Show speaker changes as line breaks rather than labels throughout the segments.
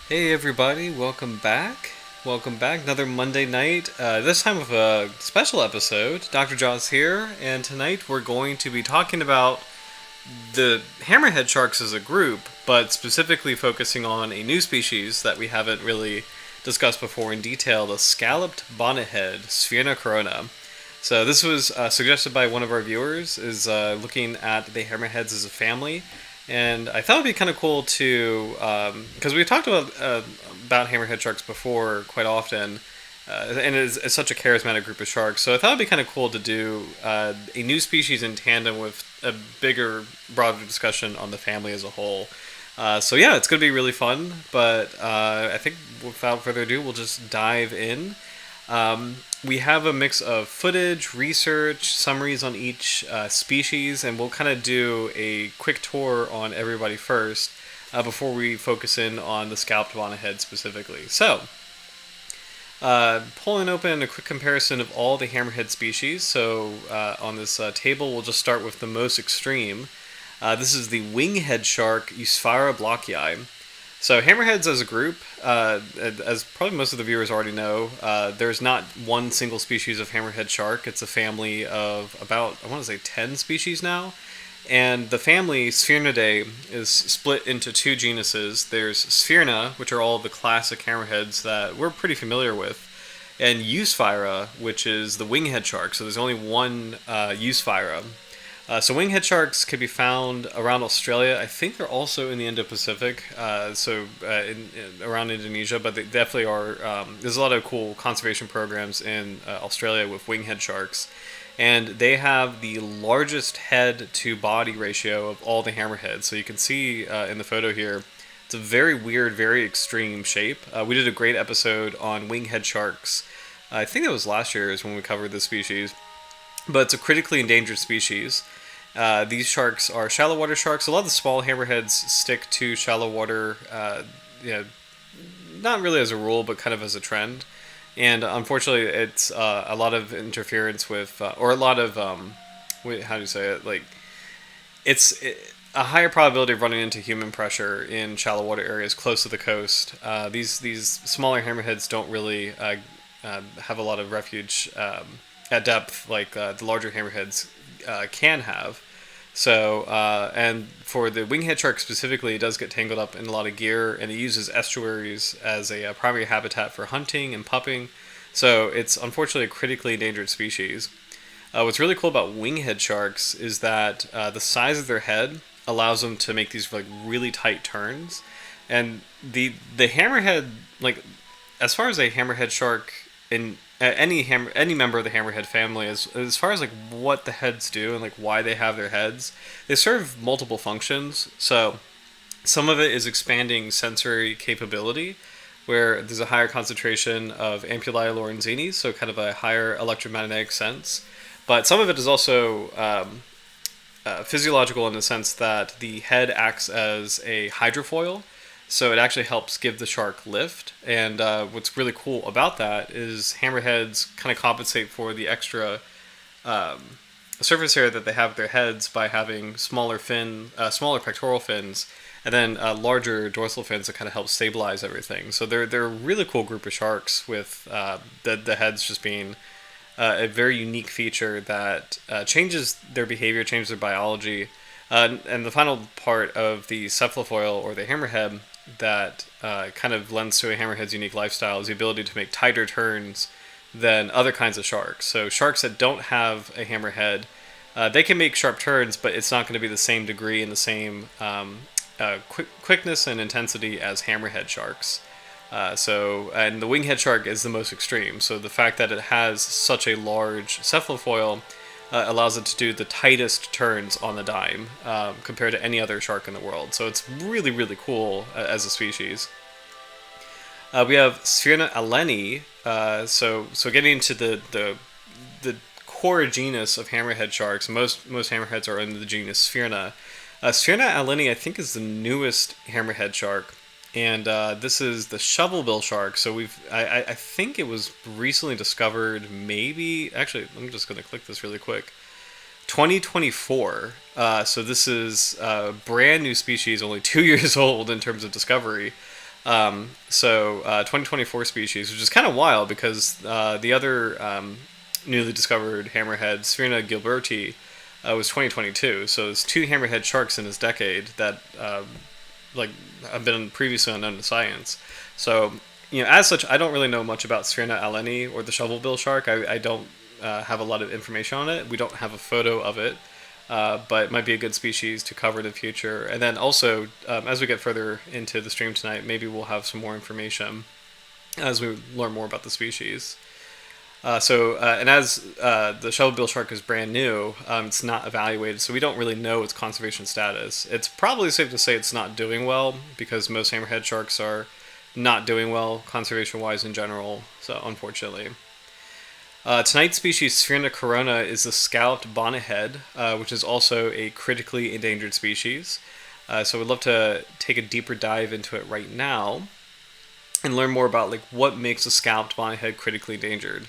Hey everybody, welcome back. Welcome back. Another Monday night. This time with a special episode. Dr. Jaws here, and tonight we're going to be talking about the hammerhead sharks as a group, but specifically focusing on a new species that we haven't really discussed before in detail, the Scalloped Bonnethead, Sphyrna corona. So this was suggested by one of our viewers, is looking at the hammerheads as a family. And I thought it'd be kind of cool to, because we've talked about hammerhead sharks before quite often, and it's such a charismatic group of sharks. So I thought it'd be kind of cool to do a new species in tandem with a bigger, broader discussion on the family as a whole. So yeah, it's going to be really fun. But I think without further ado, we'll just dive in. We have a mix of footage, research, summaries on each species, and we'll kind of do a quick tour on everybody first before we focus in on the Scalloped Bonnethead specifically. So, pulling open a quick comparison of all the hammerhead species. So, on this table, we'll just start with the most extreme. This is the winghead shark, Sphyrna blockii. So hammerheads as a group, as probably most of the viewers already know, there's not one single species of hammerhead shark. It's a family of about, I want to say 10 species now. And the family Sphyrnidae is split into two genuses. There's Sphyrna, which are all the classic hammerheads that we're pretty familiar with, and Sphyrna, which is the winghead shark. So there's only one Sphyrna. So winghead sharks can be found around Australia. I think they're also in the Indo-Pacific, around Indonesia, but they definitely are. There's a lot of cool conservation programs in Australia with winghead sharks, and they have the largest head-to-body ratio of all the hammerheads. So you can see in the photo here, it's a very weird, very extreme shape. We did a great episode on winghead sharks. I think it was last year is when we covered this species, but it's a critically endangered species. These sharks are shallow water sharks. A lot of the small hammerheads stick to shallow water, not really as a rule, but kind of as a trend. And unfortunately, it's a lot of interference with, or a lot of, how do you say it? Like, a higher probability of running into human pressure in shallow water areas close to the coast. These smaller hammerheads don't really have a lot of refuge at depth like the larger hammerheads can have. So, and for the winghead shark specifically, it does get tangled up in a lot of gear, and it uses estuaries as a primary habitat for hunting and pupping. So it's unfortunately a critically endangered species. What's really cool about winghead sharks is that the size of their head allows them to make these like really tight turns, and the hammerhead, like as far as a hammerhead shark in any member of the hammerhead family, as far as like what the heads do and like why they have their heads, they serve multiple functions. So some of it is expanding sensory capability, where there's a higher concentration of ampullae lorenzini, so kind of a higher electromagnetic sense. But some of it is also physiological in the sense that the head acts as a hydrofoil. So it actually helps give the shark lift. And what's really cool about that is hammerheads kind of compensate for the extra surface area that they have with their heads by having smaller pectoral fins, and then larger dorsal fins that kind of help stabilize everything. So they're a really cool group of sharks with the heads just being a very unique feature that changes their behavior, changes their biology. And the final part of the cephalofoil, or the hammerhead, that kind of lends to a hammerhead's unique lifestyle is the ability to make tighter turns than other kinds of sharks. So sharks that don't have a hammerhead, they can make sharp turns, but it's not going to be the same degree and the same quickness and intensity as hammerhead sharks. And the winghead shark is the most extreme. So the fact that it has such a large cephalofoil allows it to do the tightest turns on the dime compared to any other shark in the world. So it's really, really cool as a species. We have Sphyrna alleni. So getting into the core genus of hammerhead sharks, most hammerheads are in the genus Sphyrna. Sphyrna alleni, I think, is the newest hammerhead shark. And this is the shovelbill shark. So I think it was recently discovered, maybe, actually, I'm just going to click this really quick. 2024. So this is a brand new species, only 2 years old in terms of discovery. So 2024 species, which is kind of wild because the other newly discovered hammerhead, Sphyrna gilberti, was 2022. So there's two hammerhead sharks in this decade that like have been previously unknown to science. So as such, I don't really know much about Sphyrna alleni or the shovelbill shark. I don't have a lot of information on it. We don't have a photo of it. But it might be a good species to cover in the future. And then also, as we get further into the stream tonight, maybe we'll have some more information as we learn more about the species. And as the shovelbill shark is brand new, it's not evaluated, so we don't really know its conservation status. It's probably safe to say it's not doing well because most hammerhead sharks are not doing well conservation-wise in general. So unfortunately. Tonight's species, Sphyrna corona, is the scalloped bonnethead, which is also a critically endangered species. So we'd love to take a deeper dive into it right now and learn more about what makes a scalloped bonnethead critically endangered.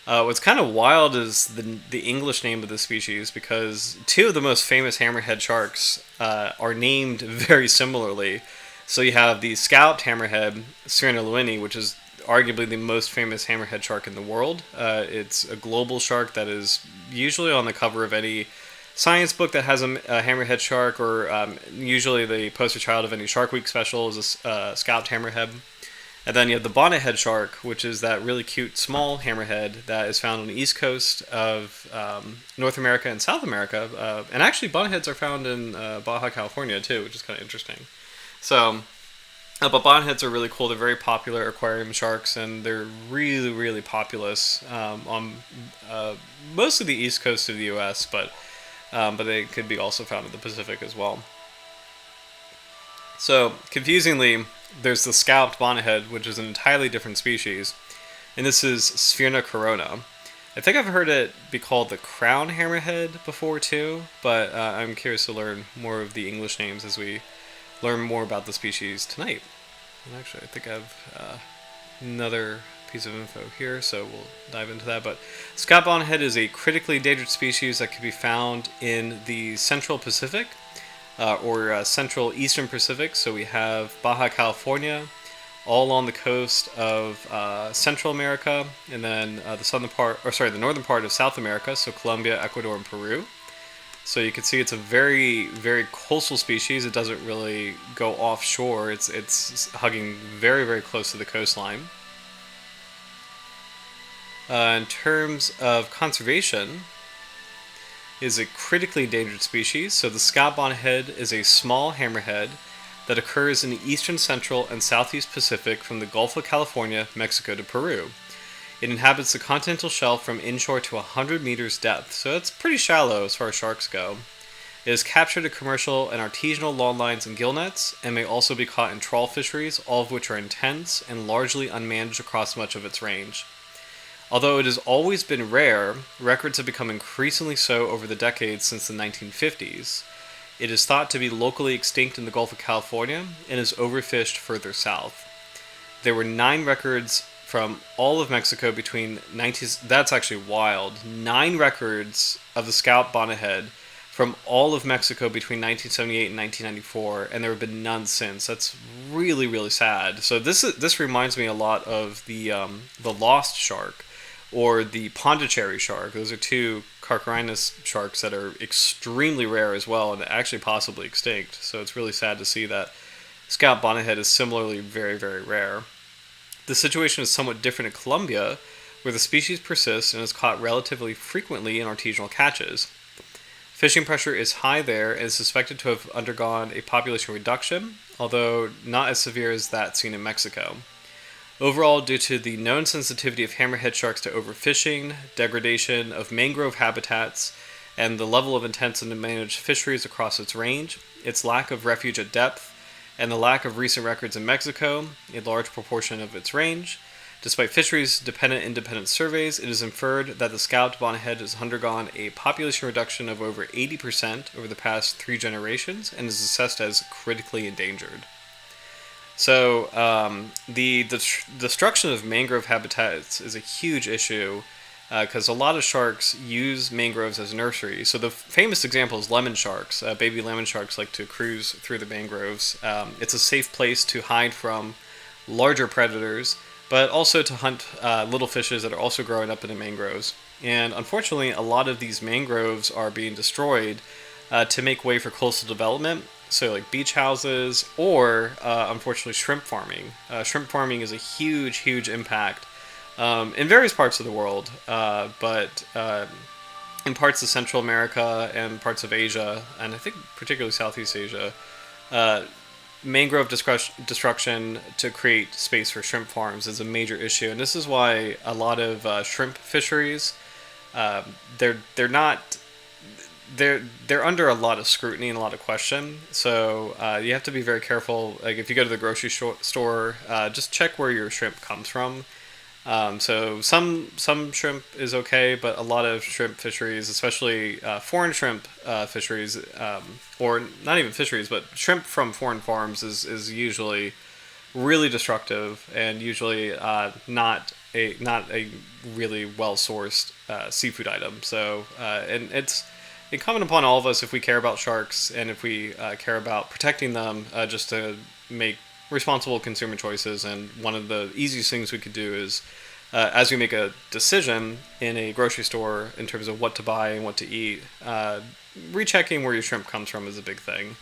What's kind of wild is the English name of the species, because two of the most famous hammerhead sharks are named very similarly. So you have the scalloped hammerhead, Sphyrna lewinii, which is arguably the most famous hammerhead shark in the world. It's a global shark that is usually on the cover of any science book that has a hammerhead shark, or usually the poster child of any Shark Week special is a scalloped hammerhead. And then you have the bonnethead shark, which is that really cute small hammerhead that is found on the east coast of North America and South America. And actually bonnetheads are found in Baja California too, which is kind of interesting. So but bonnetheads are really cool. They're very popular aquarium sharks, and they're really, really populous on mostly the east coast of the U.S., but they could be also found in the Pacific as well. So, confusingly, there's the scalloped bonnethead, which is an entirely different species, and this is Sphyrna corona. I think I've heard it be called the crown hammerhead before too, but I'm curious to learn more of the English names as we learn more about the species tonight. And actually, I think I have another piece of info here, so we'll dive into that. But scalloped bonnethead is a critically endangered species that can be found in the Central Pacific or Central Eastern Pacific. So we have Baja California, all along the coast of Central America, and then the northern part of South America, so Colombia, Ecuador, and Peru. So you can see it's a very, very coastal species. It doesn't really go offshore. It's hugging very, very close to the coastline. In terms of conservation, it is a critically endangered species. So the scalloped bonnethead is a small hammerhead that occurs in the eastern, central, and southeast Pacific from the Gulf of California, Mexico to Peru. It inhabits the continental shelf from inshore to 100 meters depth, so it's pretty shallow as far as sharks go. It is captured in commercial and artisanal longliners and gill nets, and may also be caught in trawl fisheries, all of which are intense and largely unmanaged across much of its range. Although it has always been rare, records have become increasingly so over the decades since the 1950s. It is thought to be locally extinct in the Gulf of California and is overfished further south. There were 9 records from all of Mexico between that's actually wild. 9 records of the scalloped bonnethead from all of Mexico between 1978 and 1994, and there have been none since. That's really, really sad. So this reminds me a lot of the lost shark or the Pondicherry shark. Those are two Carcharinus sharks that are extremely rare as well, and actually possibly extinct. So it's really sad to see that scalloped bonnethead is similarly very, very rare. The situation is somewhat different in Colombia, where the species persists and is caught relatively frequently in artisanal catches. Fishing pressure is high there and is suspected to have undergone a population reduction, although not as severe as that seen in Mexico. Overall, due to the known sensitivity of hammerhead sharks to overfishing, degradation of mangrove habitats, and the level of intensity to manage fisheries across its range, its lack of refuge at depth, and the lack of recent records in Mexico, a large proportion of its range. Despite fisheries-dependent independent surveys, it is inferred that the scalloped bonnethead has undergone a population reduction of over 80% over the past 3 generations and is assessed as critically endangered. So the destruction of mangrove habitats is a huge issue because a lot of sharks use mangroves as nurseries. So the famous example is lemon sharks. Baby lemon sharks like to cruise through the mangroves. It's a safe place to hide from larger predators, but also to hunt little fishes that are also growing up in the mangroves. And unfortunately, a lot of these mangroves are being destroyed to make way for coastal development. So, like beach houses, or unfortunately, shrimp farming. Shrimp farming is a huge, huge impact in various parts of the world, but in parts of Central America and parts of Asia, and I think particularly Southeast Asia, uh, mangrove destruction to create space for shrimp farms is a major issue, and this is why a lot of shrimp fisheries, uh, they're not they're under a lot of scrutiny and a lot of question. So you have to be very careful. Like if you go to the grocery store, just check where your shrimp comes from. So some shrimp is okay, but a lot of shrimp fisheries, especially foreign shrimp fisheries, or not even fisheries, but shrimp from foreign farms is usually really destructive and usually not a really well sourced seafood item. So and it's incumbent upon all of us, if we care about sharks and if we care about protecting them, just to make responsible consumer choices. And one of the easiest things we could do is, as we make a decision in a grocery store in terms of what to buy and what to eat, rechecking where your shrimp comes from is a big thing.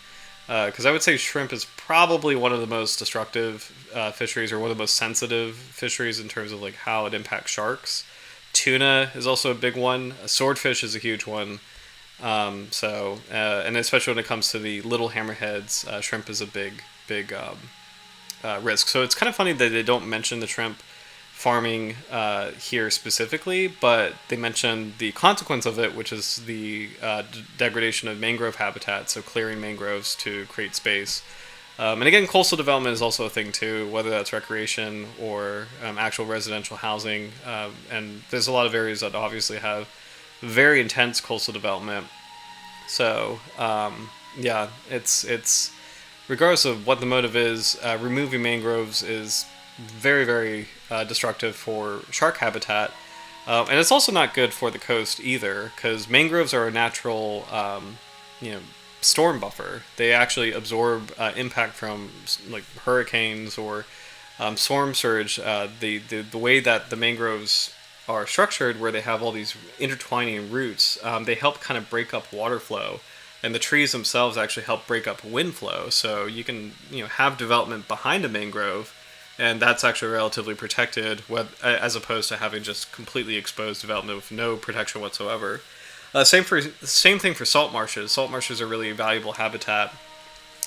Because I would say shrimp is probably one of the most destructive fisheries, or one of the most sensitive fisheries in terms of like how it impacts sharks. Tuna is also a big one. Swordfish is a huge one. And especially when it comes to the little hammerheads, shrimp is a big risk. So it's kind of funny that they don't mention the shrimp farming here specifically, but they mention the consequence of it, which is the degradation of mangrove habitat, so clearing mangroves to create space. And again, coastal development is also a thing too, whether that's recreation or actual residential housing. And there's a lot of areas that obviously have very intense coastal development. So yeah, it's regardless of what the motive is, removing mangroves is very, very destructive for shark habitat. And it's also not good for the coast either, because mangroves are a natural, you know, storm buffer. They actually absorb impact from like hurricanes or storm surge. The way that the mangroves are structured, where they have all these intertwining roots, they help kind of break up water flow. And the trees themselves actually help break up wind flow. So you can, you know, have development behind a mangrove, and that's actually relatively protected, as opposed to having just completely exposed development with no protection whatsoever. Same thing for salt marshes. Salt marshes are really valuable habitat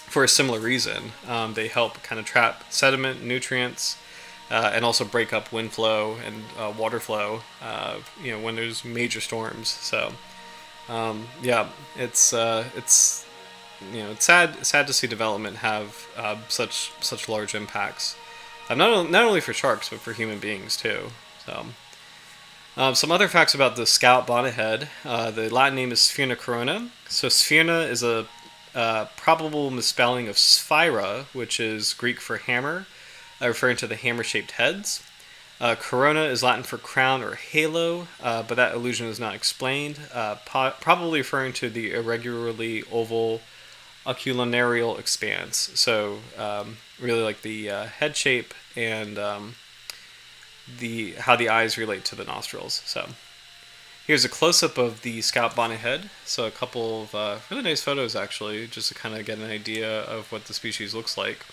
for a similar reason. They help kind of trap sediment, nutrients, and also break up wind flow and water flow. You know, when there's major storms. So yeah, it's you know, it's sad to see development have such large impacts. Not only for sharks, but for human beings too. So, some other facts about the scalloped bonnethead. The Latin name is Sphyrna corona. So Sphyrna is a probable misspelling of Sphyrna, which is Greek for hammer, referring to the hammer-shaped heads. Corona is Latin for crown or halo, but that illusion is not explained. Probably referring to the irregularly oval oculinarial expanse. So really like the head shape and how the eyes relate to the nostrils. So here's a close-up of the scalloped bonnethead. So a couple of really nice photos actually, just to kind of get an idea of what the species looks like.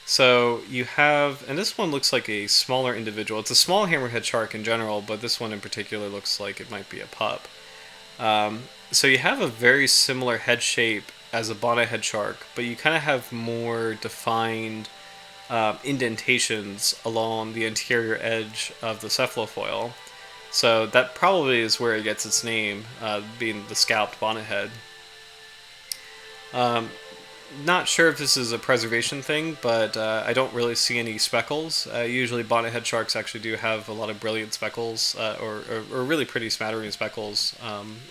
So you have, and this one looks like a smaller individual. It's a small hammerhead shark in general, but this one in particular looks like it might be a pup. So you have a very similar head shape as a bonnethead shark, but you kind of have more defined indentations along the anterior edge of the cephalofoil. So that probably is where it gets its name, being the scalloped bonnethead. Not sure if this is a preservation thing, but I don't really see any speckles. Usually bonnethead sharks actually do have a lot of brilliant speckles, or really pretty smattering speckles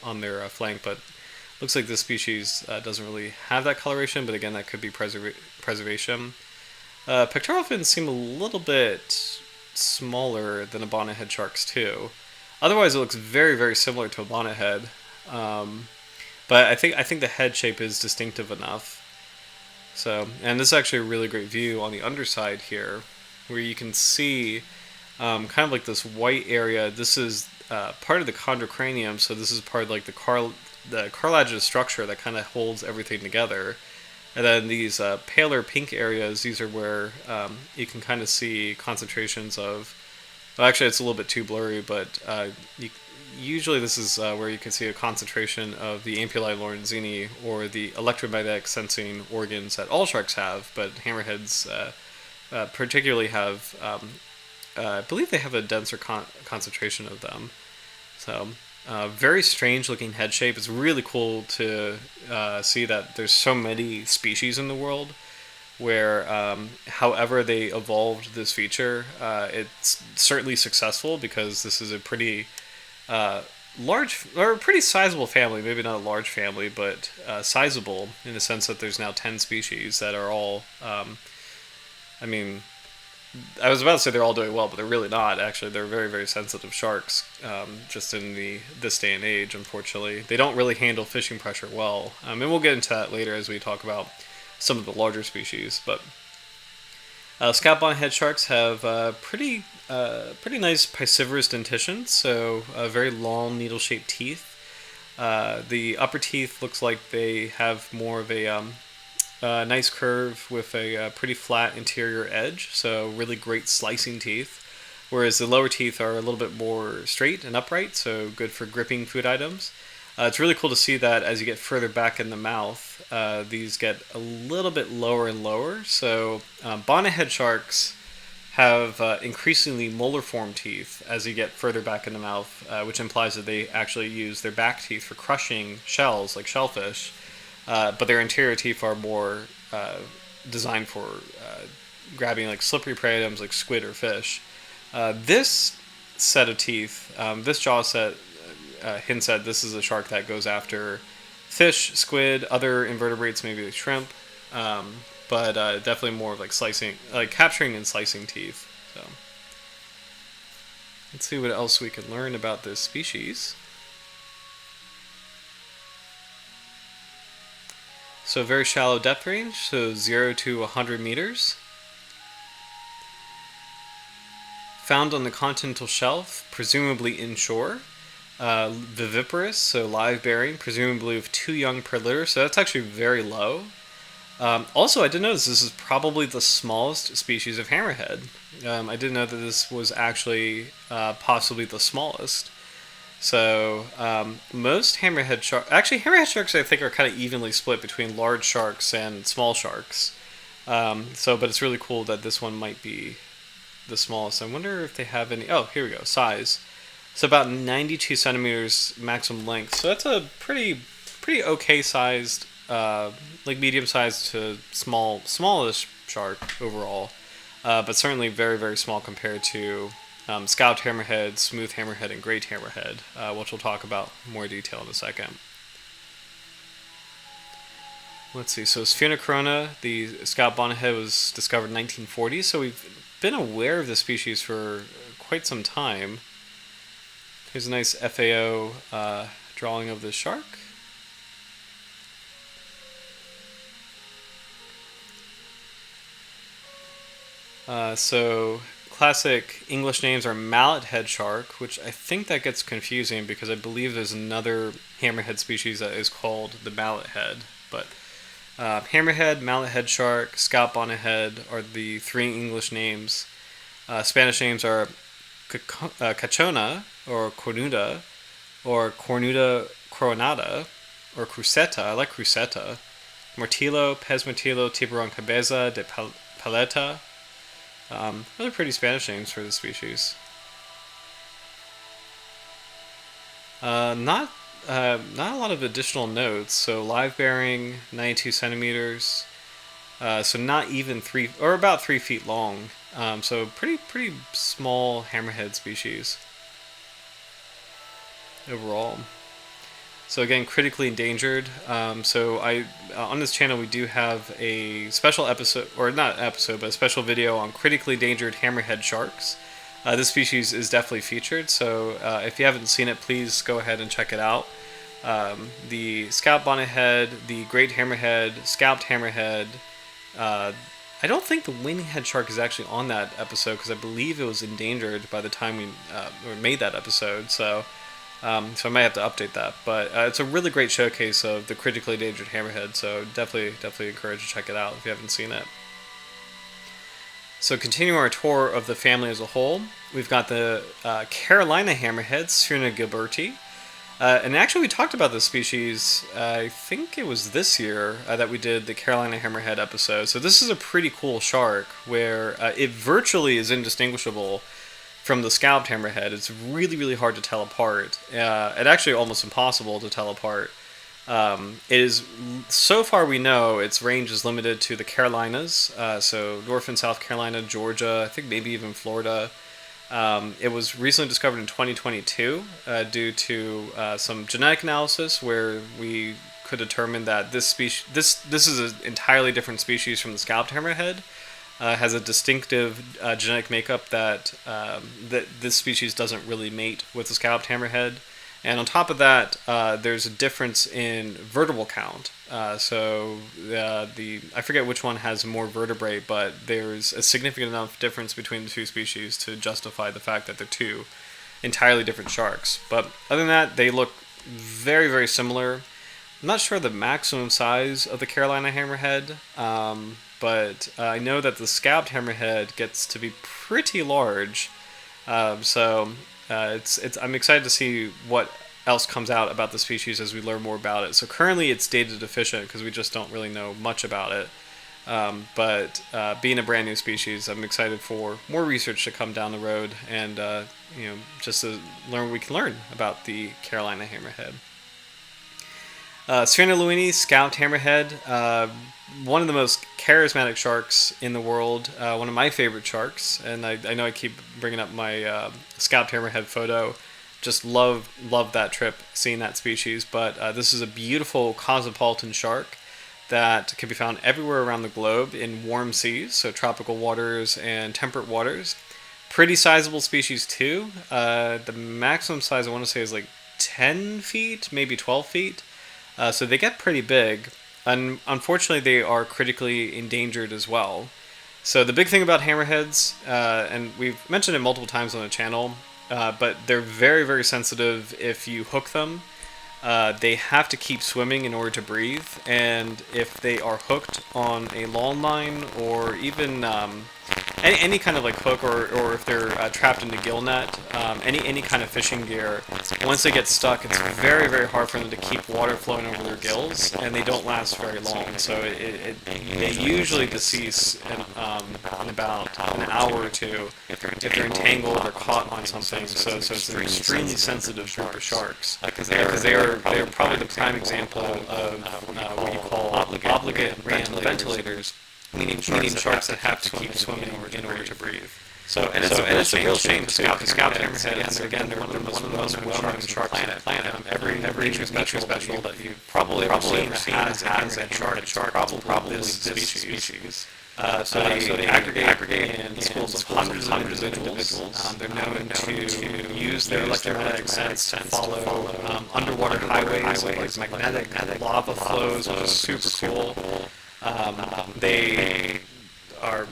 on their flank, but looks like this species doesn't really have that coloration, but again, that could be preservation. Pectoral fins seem a little bit smaller than a bonnethead shark's too. Otherwise, it looks very, very similar to a bonnethead. But I think the head shape is distinctive enough. So, and this is actually a really great view on the underside here, where you can see kind of like this white area. This is part of the chondrocranium, so this is part of like the cartilaginous structure that kind of holds everything together. And then these paler pink areas, these are where you can kind of see concentrations of. Well, actually, it's a little bit too blurry, but usually this is where you can see a concentration of the ampullae lorenzini, or the electromagnetic sensing organs that all sharks have, but hammerheads particularly have. I believe they have a denser concentration of them. So, very strange looking head shape. It's really cool to see that there's so many species in the world where, however they evolved this feature, it's certainly successful, because this is a pretty large, or a pretty sizable family. Maybe not a large family, but sizable in the sense that there's now 10 species that are all, I mean, I was about to say they're all doing well, but they're really not. Actually, they're very, very sensitive sharks. Just in this day and age, unfortunately, they don't really handle fishing pressure well. And we'll get into that later as we talk about some of the larger species. But scalloped bonnethead sharks have pretty nice piscivorous dentition, so very long needle-shaped teeth. The upper teeth looks like they have more of a nice curve with a pretty flat interior edge, so really great slicing teeth. Whereas the lower teeth are a little bit more straight and upright, so good for gripping food items. It's really cool to see that as you get further back in the mouth, these get a little bit lower and lower. So bonnethead sharks have increasingly molar-form teeth as you get further back in the mouth, which implies that they actually use their back teeth for crushing shells, like shellfish. But their interior teeth are more designed for grabbing like slippery prey items like squid or fish. This set of teeth, this jaw set, hints at this is a shark that goes after fish, squid, other invertebrates, maybe like shrimp, but definitely more of like slicing, like capturing and slicing teeth. So let's see what else we can learn about this species. So very shallow depth range, so 0 to 100 meters. Found on the continental shelf, presumably inshore. Viviparous, so live bearing, presumably with 2 young per litter, so that's actually very low. Also, I did notice this is probably the smallest species of hammerhead. I didn't know that this was actually possibly the smallest. So most hammerhead sharks, actually hammerhead sharks I think are kind of evenly split between large sharks and small sharks. But it's really cool that this one might be the smallest. I wonder if they have any, oh, here we go, size. So about 92 centimeters maximum length. So that's a pretty okay sized, like medium sized to smallish shark overall. But certainly very, very small compared to scalloped hammerhead, smooth hammerhead, and great hammerhead, which we'll talk about in more detail in a second. Let's see, so Sphyrna corona, the scalloped bonnethead, was discovered in 1940, so we've been aware of the species for quite some time. Here's a nice FAO drawing of the shark. So classic English names are mallet head shark, which I think that gets confusing because I believe there's another hammerhead species that is called the mallet head. But hammerhead, mallet head shark, scalloped bonnethead are the 3 English names. Spanish names are cachona, or cornuda coronada, or cruceta. I like cruceta. Martillo, pez martillo, tiburon cabeza de paleta. Those are pretty Spanish names for the species. Not a lot of additional notes. So live bearing, 92 centimeters. So not even about 3 feet long. So pretty small hammerhead species overall. So again, critically endangered. So on this channel we do have a special episode, or not episode, but a special video on critically endangered hammerhead sharks. This species is definitely featured, so if you haven't seen it, please go ahead and check it out. The scalloped bonnethead, the great hammerhead, scalloped hammerhead, I don't think the winghead shark is actually on that episode because I believe it was endangered by the time we made that episode. So I might have to update that. But it's a really great showcase of the critically endangered hammerhead. So definitely encourage to check it out if you haven't seen it. So continuing our tour of the family as a whole, we've got the Carolina hammerhead, Sphyrna gilberti. And actually we talked about this species, I think it was this year that we did the Carolina hammerhead episode. So this is a pretty cool shark where it virtually is indistinguishable from the scalloped hammerhead. It's really hard to tell apart. It actually almost impossible to tell apart. It is, so far we know, its range is limited to the Carolinas, so North and South Carolina, Georgia, I think maybe even Florida. It was recently discovered in 2022 due to some genetic analysis where we could determine that this species, this is an entirely different species from the scalloped hammerhead. Has a distinctive genetic makeup that this species doesn't really mate with the scalloped hammerhead. And on top of that, there's a difference in vertebral count. I forget which one has more vertebrae, but there's a significant enough difference between the two species to justify the fact that they're two entirely different sharks. But other than that, they look very similar. I'm not sure the maximum size of the Carolina hammerhead, but I know that the scalloped hammerhead gets to be pretty large. I'm excited to see what else comes out about the species as we learn more about it. So currently it's data deficient because we just don't really know much about it. But being a brand new species, I'm excited for more research to come down the road and just to learn what we can learn about the Carolina hammerhead. Sphyrna lewini, scalloped hammerhead, one of the most charismatic sharks in the world, one of my favorite sharks, and I know I keep bringing up my scalloped hammerhead photo. Just love that trip, seeing that species, but this is a beautiful cosmopolitan shark that can be found everywhere around the globe in warm seas, so tropical waters and temperate waters. Pretty sizable species too. The maximum size I want to say is like 10 feet, maybe 12 feet. So they get pretty big, and unfortunately they are critically endangered as well. So the big thing about hammerheads, and we've mentioned it multiple times on the channel, but they're very sensitive if you hook them. They have to keep swimming in order to breathe, and if they are hooked on a long line or even any kind of like hook, or if they're trapped in a gill net, any kind of fishing gear, once they get stuck, it's very hard for them to keep water flowing over their gills, and they don't last very long. So they usually decease in about an hour or two if they're entangled or caught on something. So it's an extremely sensitive group of sharks because they're probably the prime example of what you call obligate ram ventilators, meaning sharks that have to keep swimming in order to breathe. It's a real shame to scalloped hammerheads. Again, they're one of the most well-known sharks on the planet. Every nature special that you've probably ever seen has a shark, probably this species. So they aggregate in schools of hundreds of individuals. They're known to use their electromagnetic sense to follow underwater highways like magnetic lava flows, which is super cool. They are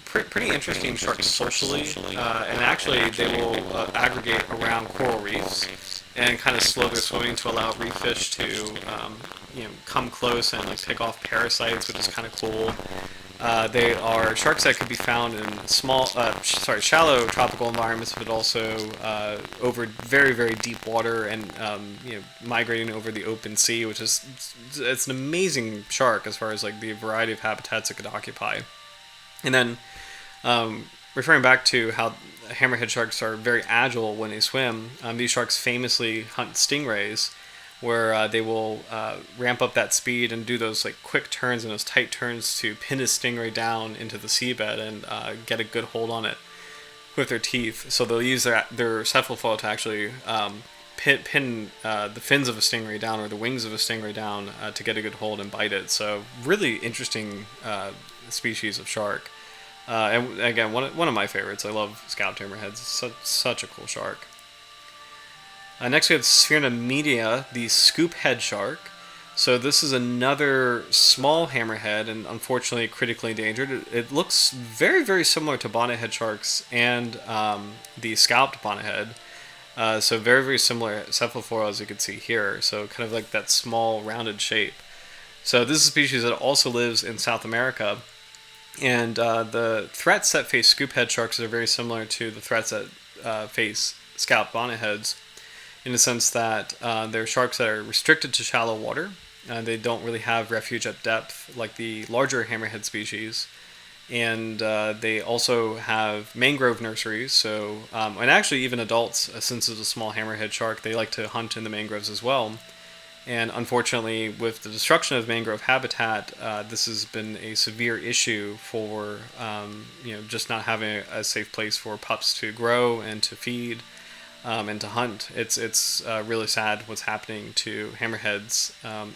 pretty interesting sharks socially, and actually they will aggregate around coral reefs and kind of slow their swimming to allow reef fish to come close and like pick off parasites, which is kind of cool. They are sharks that can be found in shallow tropical environments, but also over very deep water and migrating over the open sea, which is it's an amazing shark as far as like the variety of habitats it could occupy. And then referring back to how hammerhead sharks are very agile when they swim, these sharks famously hunt stingrays, where they will ramp up that speed and do those like quick turns and those tight turns to pin a stingray down into the seabed and get a good hold on it with their teeth. So they'll use their cephalofoil to actually pin the fins of a stingray down or the wings of a stingray down to get a good hold and bite it. So really interesting species of shark. And again, one of my favorites. I love scalloped hammerheads. Such a cool shark. Next we have Sphyrna media, the scoop head shark. So this is another small hammerhead, and unfortunately critically endangered. It looks very, very similar to bonnethead sharks and the scalloped bonnethead. So very, very similar cephalofoil as you can see here. So kind of like that small, rounded shape. So this is a species that also lives in South America. And the threats that face scoophead sharks are very similar to the threats that face scalloped bonnetheads, in the sense that they're sharks that are restricted to shallow water. They don't really have refuge at depth like the larger hammerhead species. And they also have mangrove nurseries. So, and actually even adults, since it's a small hammerhead shark, they like to hunt in the mangroves as well. And unfortunately, with the destruction of mangrove habitat, this has been a severe issue for just not having a safe place for pups to grow and to feed. And to hunt. It's really sad what's happening to hammerheads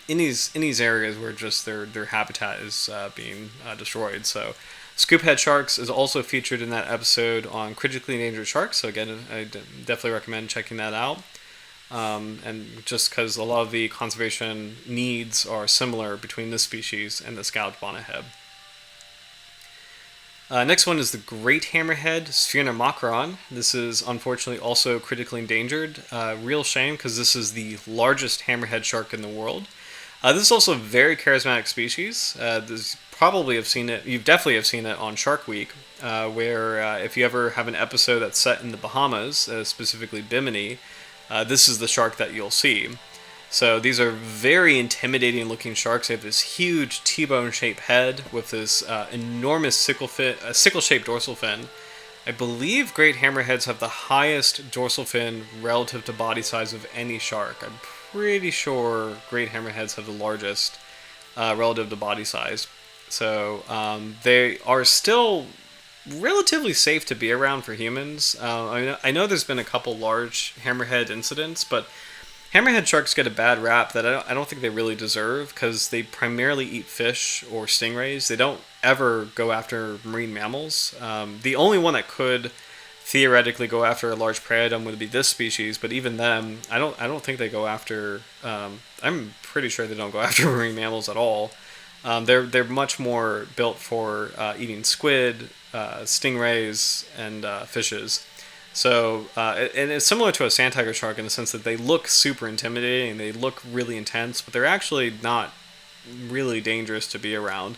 in these areas where just their habitat is being destroyed. So, scoophead sharks is also featured in that episode on critically endangered sharks. So again, I definitely recommend checking that out. And just because a lot of the conservation needs are similar between this species and the scalloped bonnethead. Next one is the great hammerhead, Sphyrna. This is unfortunately also critically endangered. Real shame because this is the largest hammerhead shark in the world. This is also a very charismatic species. This probably have seen it. You definitely have seen it on Shark Week, where if you ever have an episode that's set in the Bahamas, specifically Bimini, this is the shark that you'll see. So these are very intimidating looking sharks. They have this huge T-bone shaped head with this enormous sickle-shaped dorsal fin. I believe great hammerheads have the highest dorsal fin relative to body size of any shark. I'm pretty sure great hammerheads have the largest relative to body size. So they are still relatively safe to be around for humans. I know there's been a couple large hammerhead incidents, but hammerhead sharks get a bad rap that I don't think they really deserve because they primarily eat fish or stingrays. They don't ever go after marine mammals. The only one that could theoretically go after a large prey item would be this species, but even them, I don't think they go after. I'm pretty sure they don't go after marine mammals at all. They're much more built for eating squid, stingrays, and fishes. So, and it's similar to a sand tiger shark in the sense that they look super intimidating, they look really intense, but they're actually not really dangerous to be around.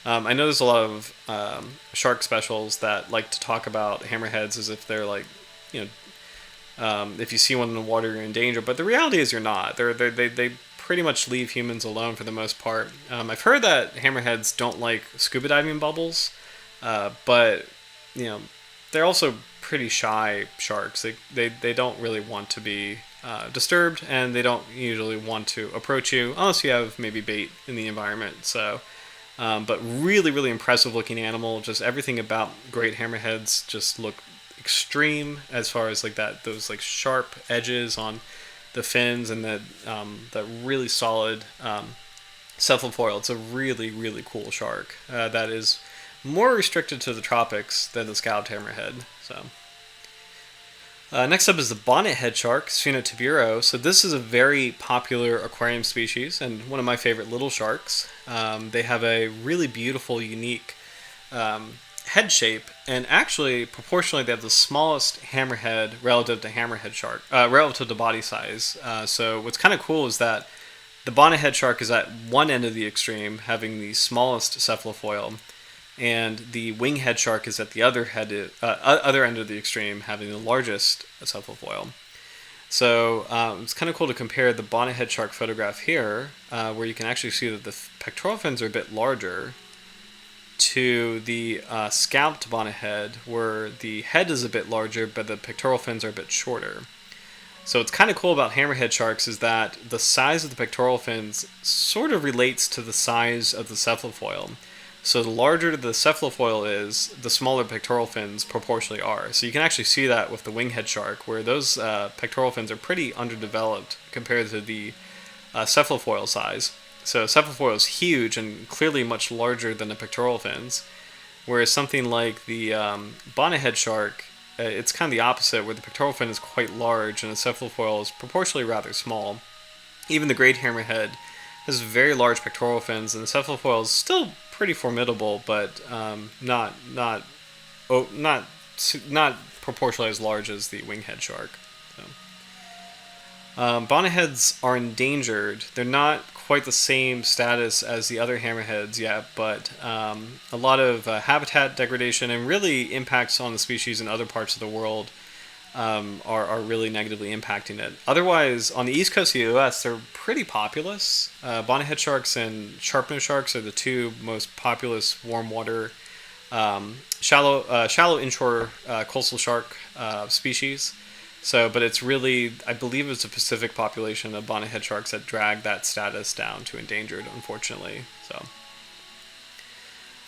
I know there's a lot of shark specials that like to talk about hammerheads as if they're like, if you see one in the water, you're in danger. But the reality is you're not. They pretty much leave humans alone for the most part. I've heard that hammerheads don't like scuba diving bubbles, but they're also pretty shy sharks. They don't really want to be disturbed, and they don't usually want to approach you unless you have maybe bait in the environment. So, but really, really impressive looking animal. Just everything about great hammerheads just look extreme as far as like those like sharp edges on the fins and that really solid cephalofoil. It's a really, really cool shark that is more restricted to the tropics than the scalloped hammerhead. So next up is the bonnethead shark, Sphyrna. So this is a very popular aquarium species and one of my favorite little sharks. They have a really beautiful, unique head shape, and actually proportionally they have the smallest hammerhead relative to hammerhead shark, relative to body size. So what's kind of cool is that the bonnethead shark is at one end of the extreme, having the smallest cephalofoil, and the winghead shark is at the other end of the extreme, having the largest cephalofoil. So it's kind of cool to compare the bonnethead shark photograph here, where you can actually see that the pectoral fins are a bit larger, to the scalloped bonnethead, where the head is a bit larger, but the pectoral fins are a bit shorter. So what's kind of cool about hammerhead sharks is that the size of the pectoral fins sort of relates to the size of the cephalofoil. So the larger the cephalofoil is, the smaller pectoral fins proportionally are. So you can actually see that with the winghead shark, where those pectoral fins are pretty underdeveloped compared to the cephalofoil size. So cephalofoil is huge and clearly much larger than the pectoral fins, whereas something like the bonnethead shark, it's kind of the opposite, where the pectoral fin is quite large and the cephalofoil is proportionally rather small. Even the great hammerhead has very large pectoral fins, and the cephalofoil is still pretty formidable, but not not proportionally as large as the winghead shark. So. Bonnetheads are endangered. They're not quite the same status as the other hammerheads yet, but a lot of habitat degradation and really impacts on the species in other parts of the world are really negatively impacting it. Otherwise, on the east coast of the U.S., they're pretty populous. Bonnethead sharks and sharp-nosed sharks are the two most populous warm water, shallow inshore coastal shark species. So, but it's really, I believe it's a Pacific population of bonnethead sharks that drag that status down to endangered, unfortunately. So,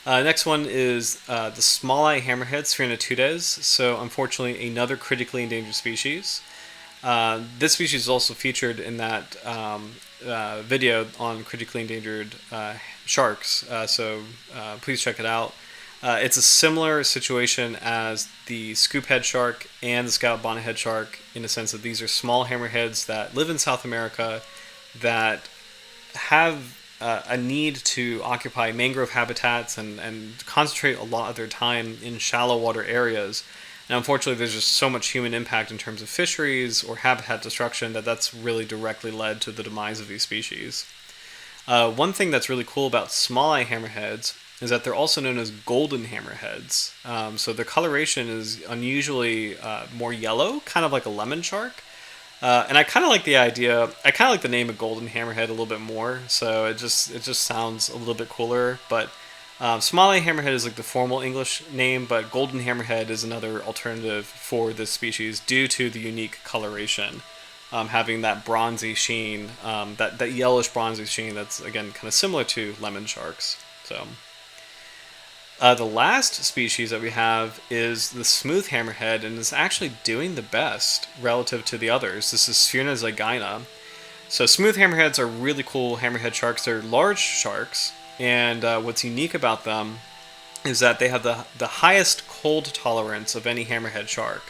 next one is the small-eye hammerhead, Sphyrna. So, unfortunately, another critically endangered species. This species is also featured in that video on critically endangered sharks. So, please check it out. It's a similar situation as the scoophead shark and the scalloped bonnethead shark in the sense that these are small hammerheads that live in South America that have a need to occupy mangrove habitats and concentrate a lot of their time in shallow water areas. And unfortunately, there's just so much human impact in terms of fisheries or habitat destruction that's really directly led to the demise of these species. One thing that's really cool about small-eye hammerheads is that they're also known as golden hammerheads. So their coloration is unusually more yellow, kind of like a lemon shark. And I kind of like the idea. I kind of like the name of golden hammerhead a little bit more. So it just sounds a little bit cooler. But small-eye hammerhead is like the formal English name, but golden hammerhead is another alternative for this species due to the unique coloration, having that bronzy sheen, that yellowish bronzy sheen. That's again kind of similar to lemon sharks. So. The last species that we have is the smooth hammerhead, and is actually doing the best relative to the others. This is Sphyrna zygaena. So smooth hammerheads are really cool hammerhead sharks. They're large sharks, and what's unique about them is that they have the highest cold tolerance of any hammerhead shark.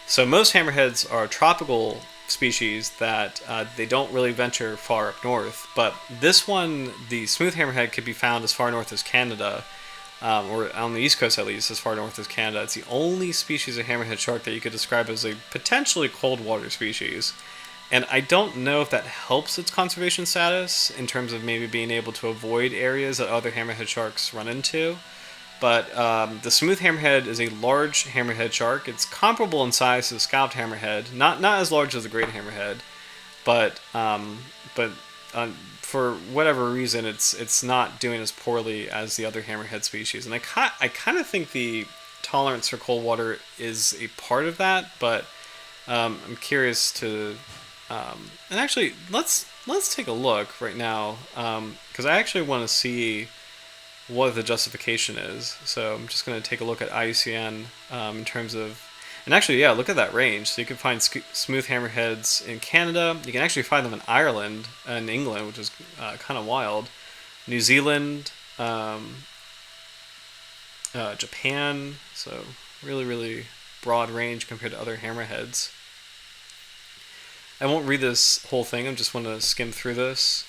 So most hammerheads are tropical species that they don't really venture far up north, but this one, the smooth hammerhead, could be found as far north as Canada. Or on the east coast at least, as far north as Canada. It's the only species of hammerhead shark that you could describe as a potentially cold water species. And I don't know if that helps its conservation status in terms of maybe being able to avoid areas that other hammerhead sharks run into. But the smooth hammerhead is a large hammerhead shark. It's comparable in size to the scalloped hammerhead, not as large as the great hammerhead, but for whatever reason, it's not doing as poorly as the other hammerhead species. And I kind of think the tolerance for cold water is a part of that, but I'm curious to... and actually, let's take a look right now, because I actually want to see what the justification is. So I'm just going to take a look at IUCN in terms of... And actually, yeah, look at that range. So you can find smooth hammerheads in Canada. You can actually find them in Ireland and England, which is kind of wild. New Zealand, Japan. So really, really broad range compared to other hammerheads. I won't read this whole thing. I just want to skim through this.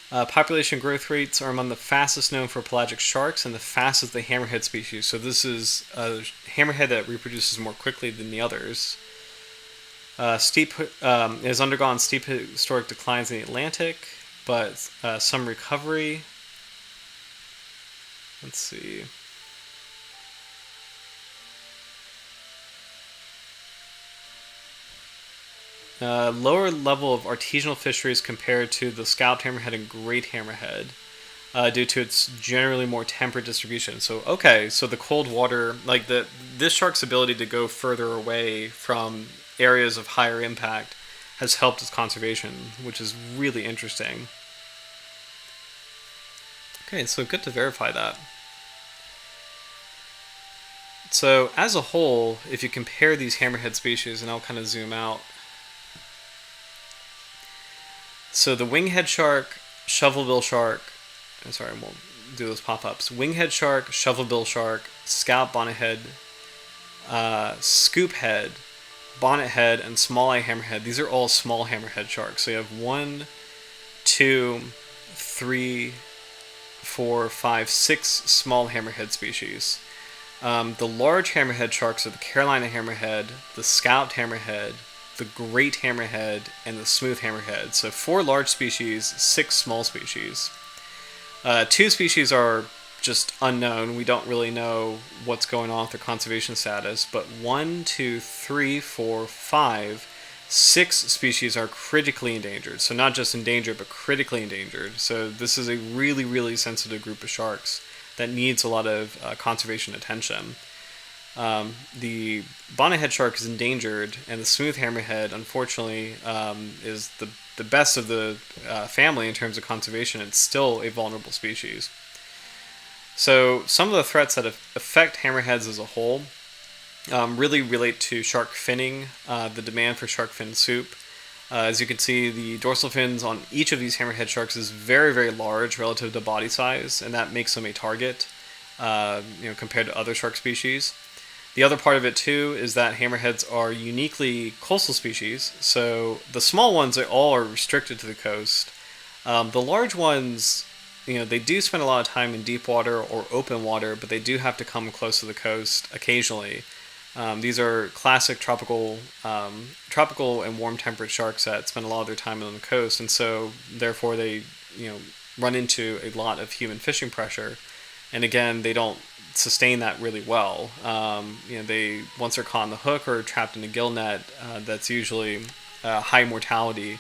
Population growth rates are among the fastest known for pelagic sharks and the fastest of the hammerhead species. So this is a hammerhead that reproduces more quickly than the others. It has undergone steep historic declines in the Atlantic, but some recovery. Let's see. Lower level of artisanal fisheries compared to the scalloped hammerhead and great hammerhead due to its generally more temperate distribution. So the cold water, like this shark's ability to go further away from areas of higher impact has helped its conservation, which is really interesting. Okay, so good to verify that. So as a whole, if you compare these hammerhead species, and I'll kind of zoom out. So the winghead shark, shovelbill shark, I'm sorry, I won't do those pop-ups. Winghead shark, shovelbill shark, scalloped bonnethead, scoophead, bonnethead, and small eye hammerhead. These are all small hammerhead sharks. So you have 1, 2, 3, 4, 5, 6 small hammerhead species. The large hammerhead sharks are the Carolina hammerhead, the scalloped hammerhead, the great hammerhead, and the smooth hammerhead. So 4 large species, 6 small species. 2 species are just unknown. We don't really know what's going on with their conservation status, but 1, 2, 3, 4, 5, 6 species are critically endangered. So not just endangered, but critically endangered. So this is a really, really sensitive group of sharks that needs a lot of conservation attention. The bonnethead shark is endangered, and the smooth hammerhead, unfortunately, is the best of the family in terms of conservation. It's still a vulnerable species. So some of the threats that affect hammerheads as a whole really relate to shark finning, the demand for shark fin soup. As you can see, the dorsal fins on each of these hammerhead sharks is very, very large relative to body size, and that makes them a target compared to other shark species. The other part of it too is that hammerheads are uniquely coastal species, so the small ones all are restricted to the coast. The large ones, they do spend a lot of time in deep water or open water, but they do have to come close to the coast occasionally. These are classic tropical and warm temperate sharks that spend a lot of their time on the coast, and so therefore they run into a lot of human fishing pressure. And again, they don't sustain that really well. They once they're caught on the hook or trapped in a gill net, that's usually a high mortality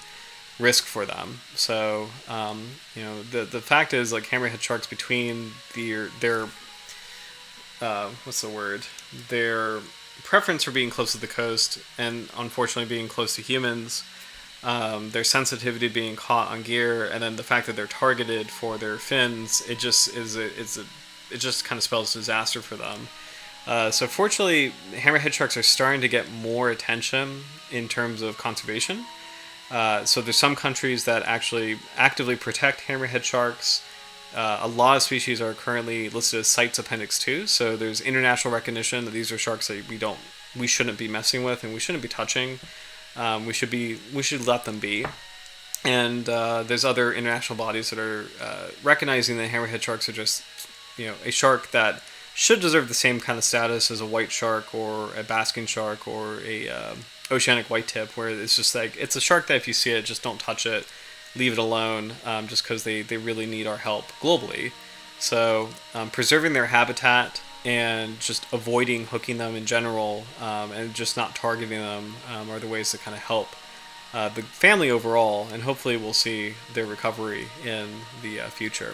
risk for them. So the fact is, like, hammerhead sharks, between their their preference for being close to the coast and unfortunately being close to humans, their sensitivity to being caught on gear, and then the fact that they're targeted for their fins, it just kind of spells disaster for them. So fortunately, hammerhead sharks are starting to get more attention in terms of conservation. So there's some countries that actually actively protect hammerhead sharks. A lot of species are currently listed as CITES Appendix 2, so there's international recognition that these are sharks that we shouldn't be messing with and we shouldn't be touching. We should let them be. And there's other international bodies that are recognizing that hammerhead sharks are just a shark that should deserve the same kind of status as a white shark or a basking shark or a oceanic white tip, where it's just like, it's a shark that if you see it, just don't touch it, leave it alone, just because they really need our help globally. So preserving their habitat and just avoiding hooking them in general, and just not targeting them, are the ways to kind of help the family overall, and hopefully we'll see their recovery in the future.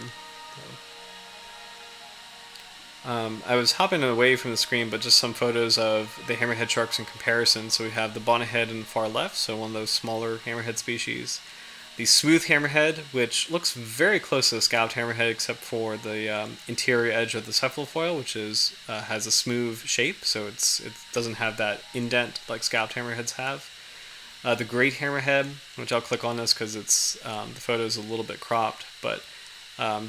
I was hopping away from the screen, but just some photos of the hammerhead sharks in comparison. So we have the bonnethead in the far left, so one of those smaller hammerhead species. The smooth hammerhead, which looks very close to the scalloped hammerhead except for the interior edge of the cephalofoil, which has a smooth shape, so it doesn't have that indent like scalloped hammerheads have. The great hammerhead, which I'll click on this because the photo is a little bit cropped, but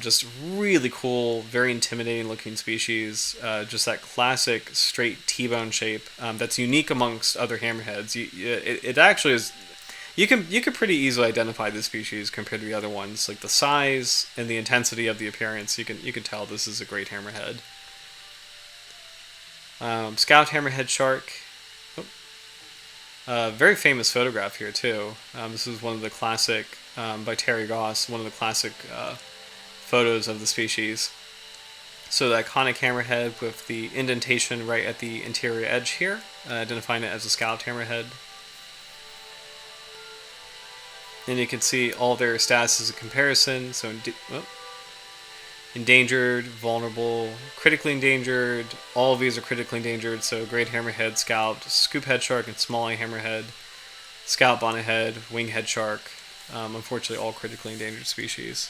just really cool, very intimidating looking species. Just that classic straight T-bone shape that's unique amongst other hammerheads. It actually is. You can pretty easily identify this species compared to the other ones, like the size and the intensity of the appearance. You can tell this is a great hammerhead. Scalloped hammerhead shark. Very famous photograph here too. This is one of the classic by Terry Goss, one of the classic photos of the species. So the iconic hammerhead with the indentation right at the interior edge here, identifying it as a scalloped hammerhead. And you can see all their statuses in comparison. So endangered, vulnerable, critically endangered. All of these are critically endangered. So great hammerhead, scalloped, scoophead shark, and small eye hammerhead, scalloped bonnethead, winghead shark. Unfortunately, all critically endangered species.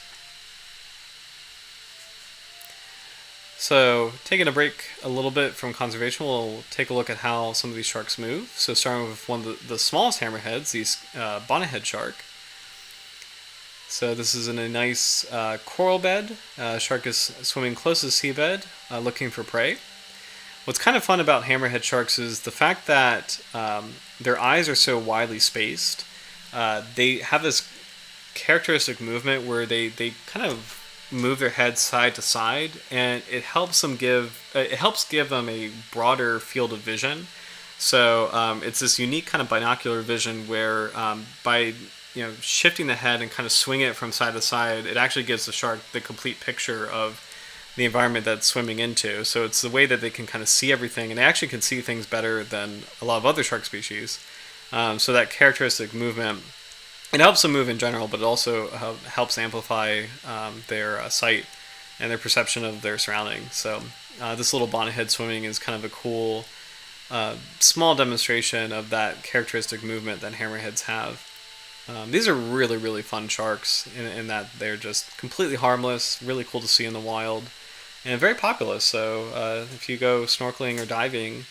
So, taking a break a little bit from conservation, we'll take a look at how some of these sharks move. So, starting with one of the smallest hammerheads, the bonnethead shark. So, this is in a nice coral bed. Shark is swimming close to the seabed, looking for prey. What's kind of fun about hammerhead sharks is the fact that their eyes are so widely spaced. They have this characteristic movement where they kind of move their head side to side, and it helps give them a broader field of vision. So it's this unique kind of binocular vision where by shifting the head and kind of swinging it from side to side, it actually gives the shark the complete picture of the environment that it's swimming into. So it's the way that they can kind of see everything, and they actually can see things better than a lot of other shark species. So that characteristic movement, it helps them move in general, but it also helps amplify their sight and their perception of their surroundings. So this little bonnethead swimming is kind of a cool small demonstration of that characteristic movement that hammerheads have. These are really, really fun sharks in that they're just completely harmless, really cool to see in the wild, and very popular. So if you go snorkeling or diving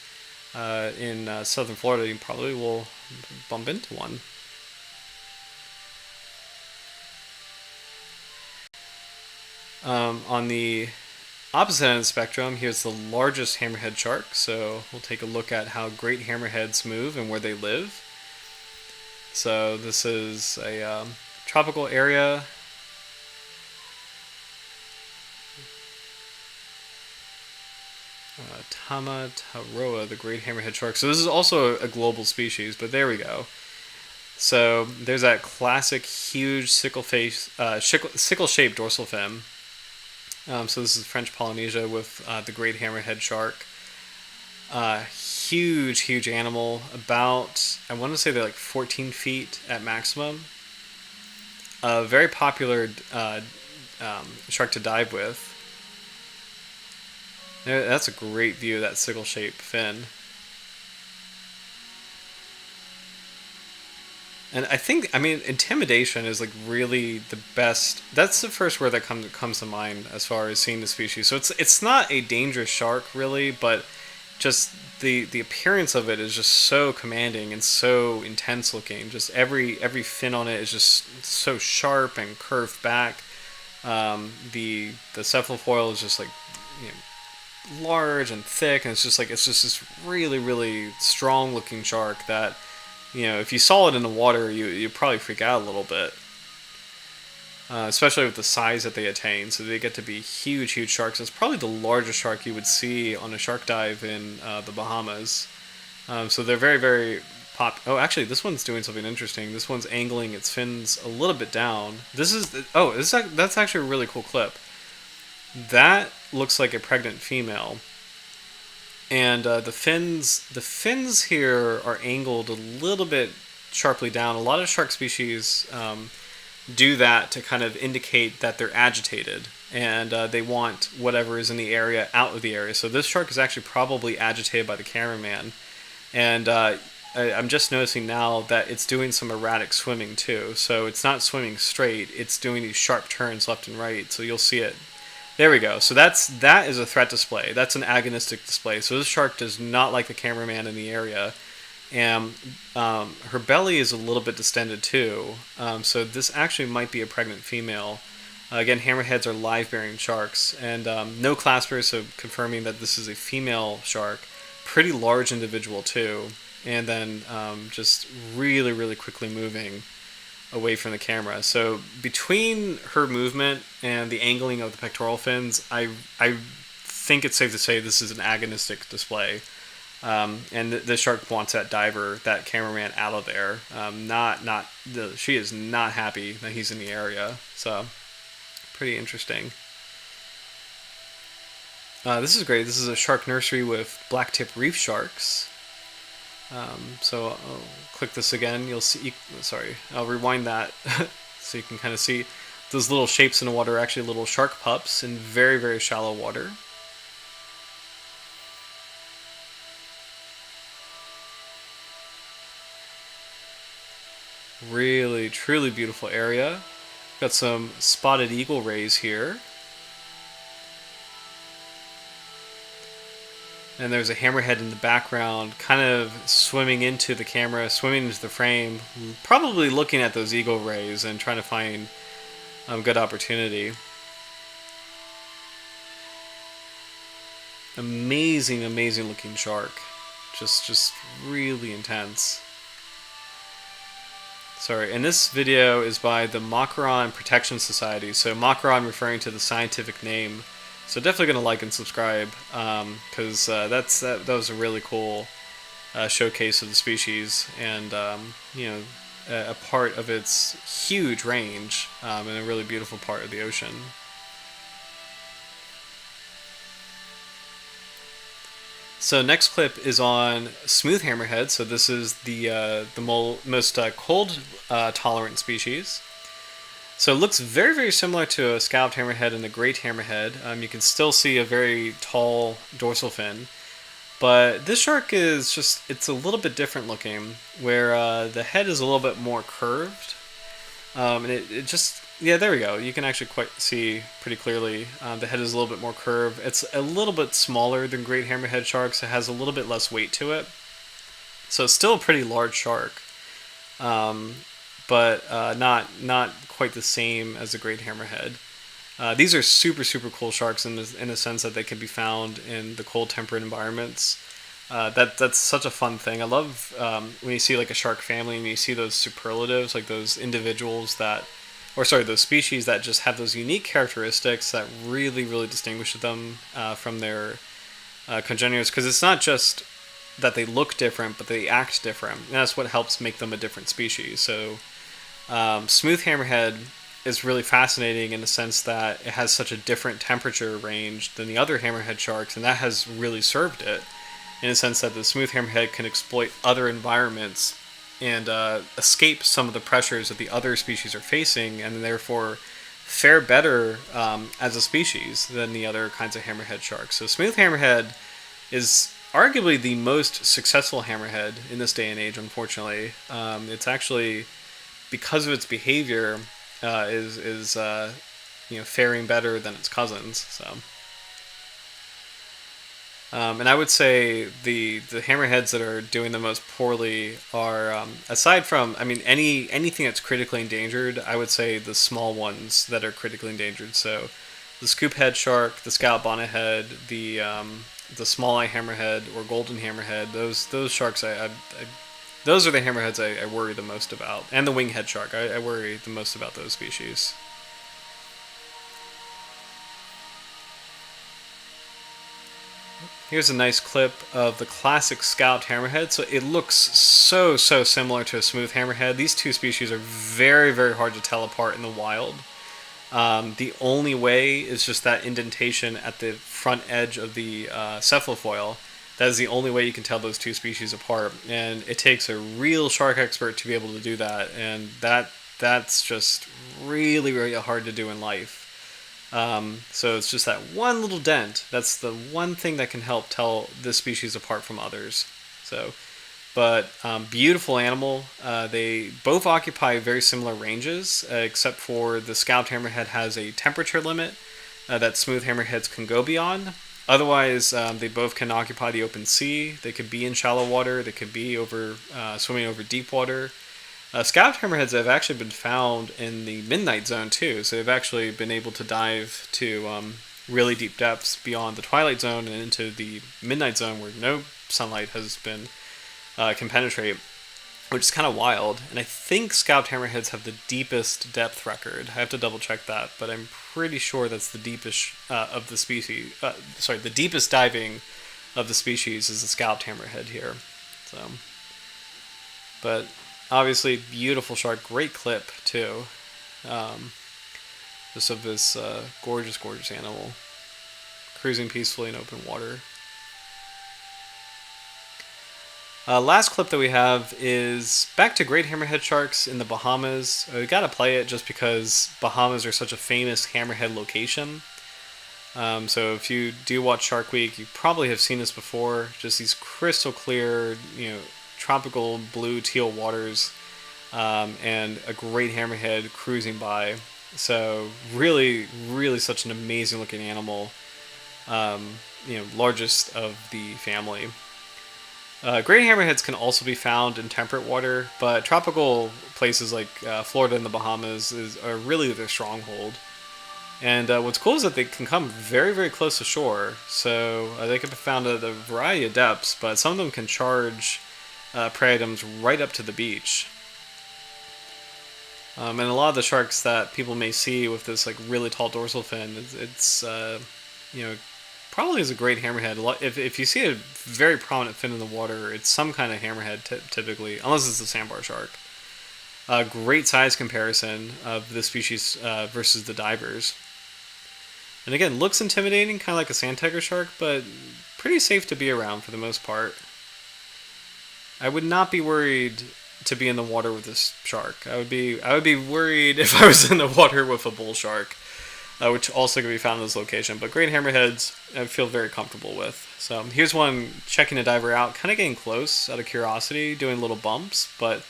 in southern Florida, you probably will bump into one. On the opposite end of the spectrum, here's the largest hammerhead shark. So we'll take a look at how great hammerheads move and where they live. So this is a tropical area. Tamataroa, the great hammerhead shark. So this is also a global species, but there we go. So there's that classic huge sickle-shaped dorsal fin. So this is French Polynesia with the great hammerhead shark. Huge animal. About, I want to say they're like 14 feet at maximum. A very popular shark to dive with. That's a great view of that sickle-shaped fin. And I mean, intimidation is like really the best. That's the first word that comes to mind as far as seeing the species. So it's not a dangerous shark really, but just the appearance of it is just so commanding and so intense looking. Just every fin on it is just so sharp and curved back. The cephalofoil is just like large and thick, and it's just this really strong looking shark that, if you saw it in the water, you'd probably freak out a little bit. Especially with the size that they attain. So they get to be huge sharks. It's probably the largest shark you would see on a shark dive in the Bahamas. So they're very Oh, actually, this one's doing something interesting. This one's angling its fins a little bit down. That's actually a really cool clip. That looks like a pregnant female. And the fins here are angled a little bit sharply down. A lot of shark species do that to kind of indicate that they're agitated and they want whatever is in the area out of the area. So this shark is actually probably agitated by the cameraman. And I'm just noticing now that it's doing some erratic swimming too. So it's not swimming straight, it's doing these sharp turns left and right. So you'll see it. There we go. So that is a threat display. That's an agonistic display. So this shark does not like the cameraman in the area. And her belly is a little bit distended too. So this actually might be a pregnant female. Again, hammerheads are live-bearing sharks. And no claspers, so confirming that this is a female shark. Pretty large individual too. And then just really quickly moving away from the camera. So between her movement and the angling of the pectoral fins, I think it's safe to say this is an agonistic display. And the shark wants that diver, that cameraman out of there. She is not happy that he's in the area. So pretty interesting. This is great. This is a shark nursery with black-tip reef sharks. So I'll click this again. You'll see. Sorry, I'll rewind that so you can kind of see those little shapes in the water are actually little shark pups in very shallow water. Really, truly beautiful area. Got some spotted eagle rays here. And there's a hammerhead in the background, kind of swimming into the camera, swimming into the frame, probably looking at those eagle rays and trying to find good opportunity. Amazing, amazing looking shark. Just really intense. Sorry, and this video is by the Macaron Protection Society. So Macaron referring to the scientific name. So definitely gonna like and subscribe because that was a really cool showcase of the species, and you know, a part of its huge range and a really beautiful part of the ocean. So next clip is on smooth hammerhead. So this is the most cold tolerant species. So it looks very, very similar to a scalloped hammerhead and a great hammerhead. You can still see a very tall dorsal fin. But this shark is it's a little bit different looking, where the head is a little bit more curved. And it just, yeah, there we go. You can actually quite see pretty clearly. The head is a little bit more curved. It's a little bit smaller than great hammerhead sharks. It has a little bit less weight to it. So it's still a pretty large shark. But not quite the same as a great hammerhead. These are super, super cool sharks in the sense that they can be found in the cold temperate environments. That's such a fun thing. I love when you see like a shark family and you see those superlatives, like those individuals those species that just have those unique characteristics that really, really distinguish them from their congeners. Because it's not just that they look different, but they act different. And that's what helps make them a different species. So smooth hammerhead is really fascinating in the sense that it has such a different temperature range than the other hammerhead sharks, and that has really served it in the sense that the smooth hammerhead can exploit other environments and escape some of the pressures that the other species are facing, and therefore fare better as a species than the other kinds of hammerhead sharks. So smooth hammerhead is arguably the most successful hammerhead in this day and age, unfortunately. It's actually, because of its behavior, is faring better than its cousins. So, and I would say the hammerheads that are doing the most poorly are aside from anything that's critically endangered. I would say the small ones that are critically endangered. So, the scoophead shark, the scalloped bonnethead, the small eye hammerhead or golden hammerhead. Those sharks those are the hammerheads I worry the most about. And the winghead shark. I worry the most about those species. Here's a nice clip of the classic scalloped hammerhead. So it looks so similar to a smooth hammerhead. These two species are very, very hard to tell apart in the wild. The only way is just that indentation at the front edge of the cephalofoil. That is the only way you can tell those two species apart, and it takes a real shark expert to be able to do that, and that's just really, really hard to do in life. So it's just that one little dent. That's the one thing that can help tell this species apart from others. So, but beautiful animal. They both occupy very similar ranges, except for the scalloped hammerhead has a temperature limit that smooth hammerheads can go beyond. Otherwise, they both can occupy the open sea. They could be in shallow water. They could be swimming over deep water. Scalloped hammerheads have actually been found in the midnight zone too. So they've actually been able to dive to really deep depths beyond the twilight zone and into the midnight zone where no sunlight can penetrate, which is kind of wild. And I think scalloped hammerheads have the deepest depth record. I have to double check that, but I'm pretty sure that's the deepest of the species. The deepest diving of the species is the scalloped hammerhead here. So, but obviously beautiful shark, great clip too. Just of this gorgeous, gorgeous animal cruising peacefully in open water. Last clip that we have is back to great hammerhead sharks in the Bahamas. We gotta play it just because Bahamas are such a famous hammerhead location. So if you do watch Shark Week, you probably have seen this before. Just these crystal clear, tropical blue teal waters, and a great hammerhead cruising by. So really, really such an amazing looking animal. Largest of the family. Great hammerheads can also be found in temperate water, but tropical places like Florida and the Bahamas are really their stronghold. And what's cool is that they can come very, very close to shore. So they can be found at a variety of depths, but some of them can charge prey items right up to the beach. And a lot of the sharks that people may see with this like really tall dorsal fin, it's you know, probably is a great hammerhead. If you see a very prominent fin in the water, it's some kind of hammerhead typically, unless it's a sandbar shark. Great size comparison of this species versus the divers. And again, looks intimidating, kind of like a sand tiger shark, but pretty safe to be around for the most part. I would not be worried to be in the water with this shark. I would be worried if I was in the water with a bull shark, which also can be found in this location. But great hammerheads, I feel very comfortable with. So here's one checking a diver out, kind of getting close out of curiosity, doing little bumps, but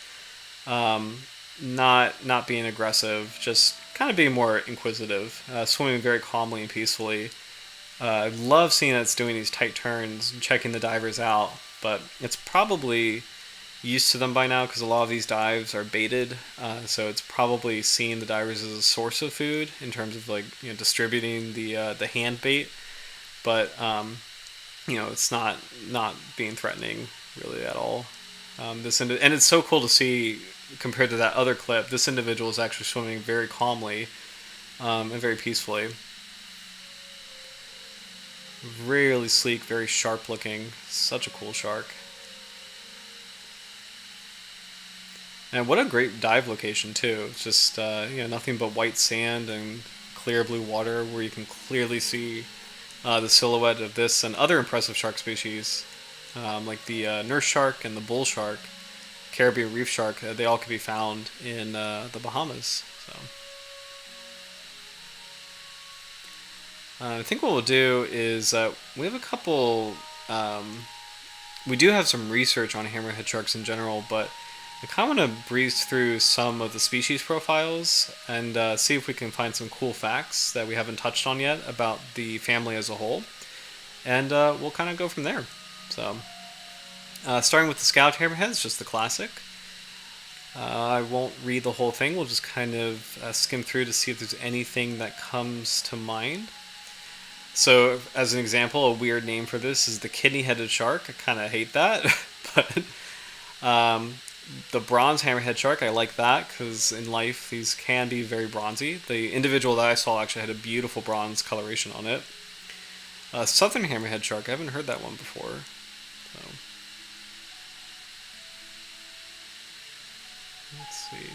not being aggressive, just kind of being more inquisitive, swimming very calmly and peacefully. I love seeing that it's doing these tight turns and checking the divers out, but it's probably used to them by now because a lot of these dives are baited, so it's probably seeing the divers as a source of food in terms of like distributing the hand bait, but it's not being threatening really at all. And it's so cool to see compared to that other clip. This individual is actually swimming very calmly and very peacefully. Really sleek, very sharp looking. Such a cool shark. And what a great dive location too. It's just nothing but white sand and clear blue water where you can clearly see the silhouette of this and other impressive shark species, like the nurse shark and the bull shark, Caribbean reef shark. They all can be found in the Bahamas. So I think what we'll do is we have a couple. We do have some research on hammerhead sharks in general, but I kind of want to breeze through some of the species profiles and see if we can find some cool facts that we haven't touched on yet about the family as a whole, and we'll kind of go from there. So, starting with the scalloped hammerheads, just the classic. I won't read the whole thing. We'll just kind of skim through to see if there's anything that comes to mind. So, as an example, a weird name for this is the kidney-headed shark. I kind of hate that, but the bronze hammerhead shark, I like that because in life these can be very bronzy. The individual that I saw actually had a beautiful bronze coloration on it. Southern hammerhead shark, I haven't heard that one before. So, let's see.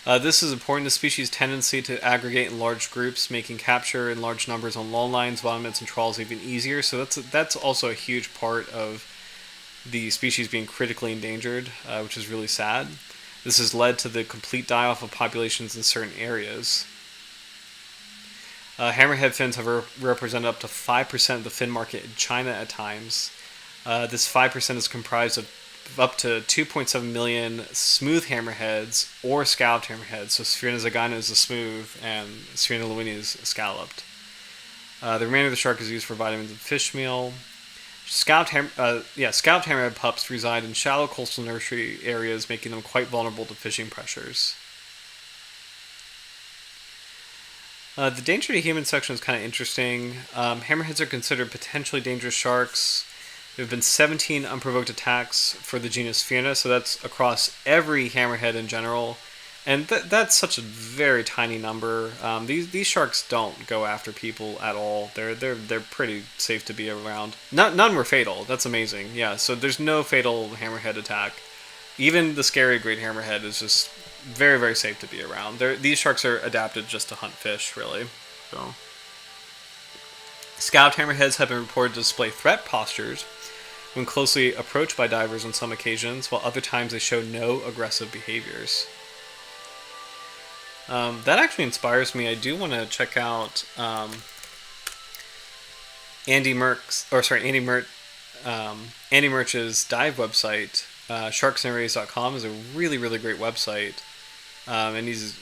This is important. The species' tendency to aggregate in large groups, making capture in large numbers on long lines, bottomnets, and trawls even easier. So that's also a huge part of the species being critically endangered, which is really sad. This has led to the complete die-off of populations in certain areas. Hammerhead fins have represented up to 5% of the fin market in China at times. This 5% is comprised of up to 2.7 million smooth hammerheads or scalloped hammerheads. So Sphyrna zygina is the smooth and Sphyrna lewini is scalloped. The remainder of the shark is used for vitamins and fish meal. Scalloped hammerhead pups reside in shallow coastal nursery areas, making them quite vulnerable to fishing pressures. The danger to human section is kind of interesting. Hammerheads are considered potentially dangerous sharks. There have been 17 unprovoked attacks for the genus Sphyrna, so that's across every hammerhead in general. And that's such a very tiny number. These sharks don't go after people at all. They're pretty safe to be around. None were fatal. That's amazing. Yeah, so there's no fatal hammerhead attack. Even the scary great hammerhead is just very, very safe to be around. These sharks are adapted just to hunt fish, really. So, scalloped hammerheads have been reported to display threat postures when closely approached by divers on some occasions, while other times they show no aggressive behaviors. That actually inspires me. I do want to check out Andy Murch's dive website. Sharksandrays.com is a really, really great website, and he's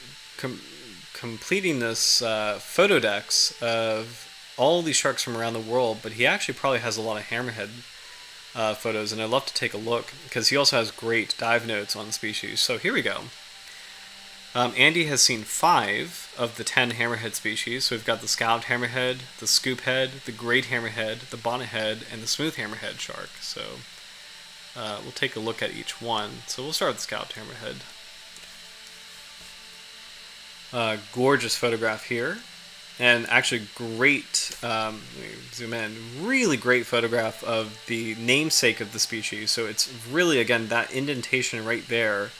completing this photo decks of all these sharks from around the world. But he actually probably has a lot of hammerhead photos, and I'd love to take a look because he also has great dive notes on the species. So here we go. Andy has seen 5 of the 10 hammerhead species. So we've got the scalloped hammerhead, the scoophead, the great hammerhead, the bonnethead, and the smooth hammerhead shark. So we'll take a look at each one. So we'll start with the scalloped hammerhead. Gorgeous photograph here. And actually great, let me zoom in, really great photograph of the namesake of the species. So it's really, again, that indentation right there.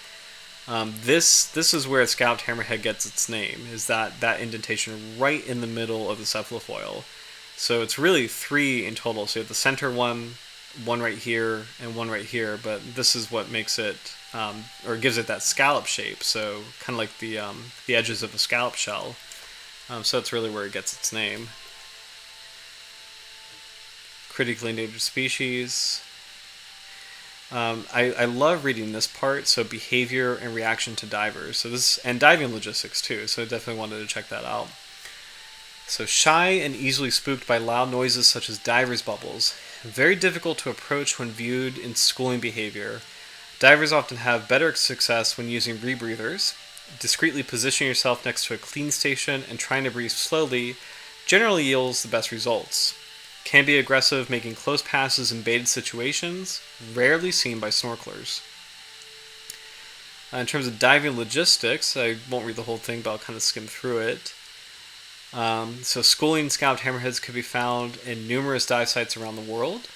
This is where a scalloped hammerhead gets its name, is that indentation right in the middle of the cephalofoil. So it's really 3 in total. So you have the center one right here, and one right here, but this is what makes it, or gives it that scallop shape, so kind of like the edges of a scallop shell. So that's really where it gets its name. Critically endangered species. I love reading this part, so behavior and reaction to divers. So this, and diving logistics too, so I definitely wanted to check that out. So shy and easily spooked by loud noises such as divers' bubbles. Very difficult to approach when viewed in schooling behavior. Divers often have better success when using rebreathers. Discreetly positioning yourself next to a clean station and trying to breathe slowly generally yields the best results. Can be aggressive, making close passes in baited situations, rarely seen by snorkelers. In terms of diving logistics, I won't read the whole thing, but I'll kind of skim through it. So schooling scalloped hammerheads could be found in numerous dive sites around the world.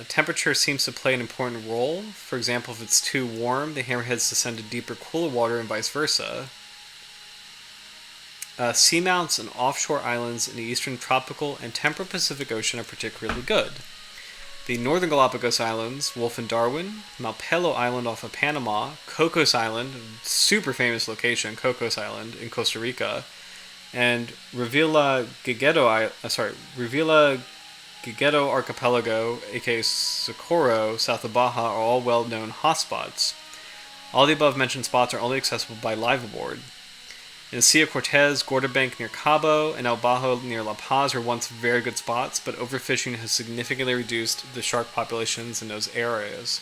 Temperature seems to play an important role. For example, if it's too warm, the hammerheads descend to deeper, cooler water and vice versa. Seamounts and offshore islands in the eastern tropical and temperate Pacific Ocean are particularly good. The northern Galapagos Islands, Wolf and Darwin, Malpelo Island off of Panama, Cocos Island, super famous location, Cocos Island in Costa Rica, and Revilla Gigetto Archipelago, aka Socorro, south of Baja, are all well-known hotspots. All the above-mentioned spots are only accessible by liveaboard. In the Sea of Cortez, Gorda Bank near Cabo, and El Bajo near La Paz are once very good spots, but overfishing has significantly reduced the shark populations in those areas.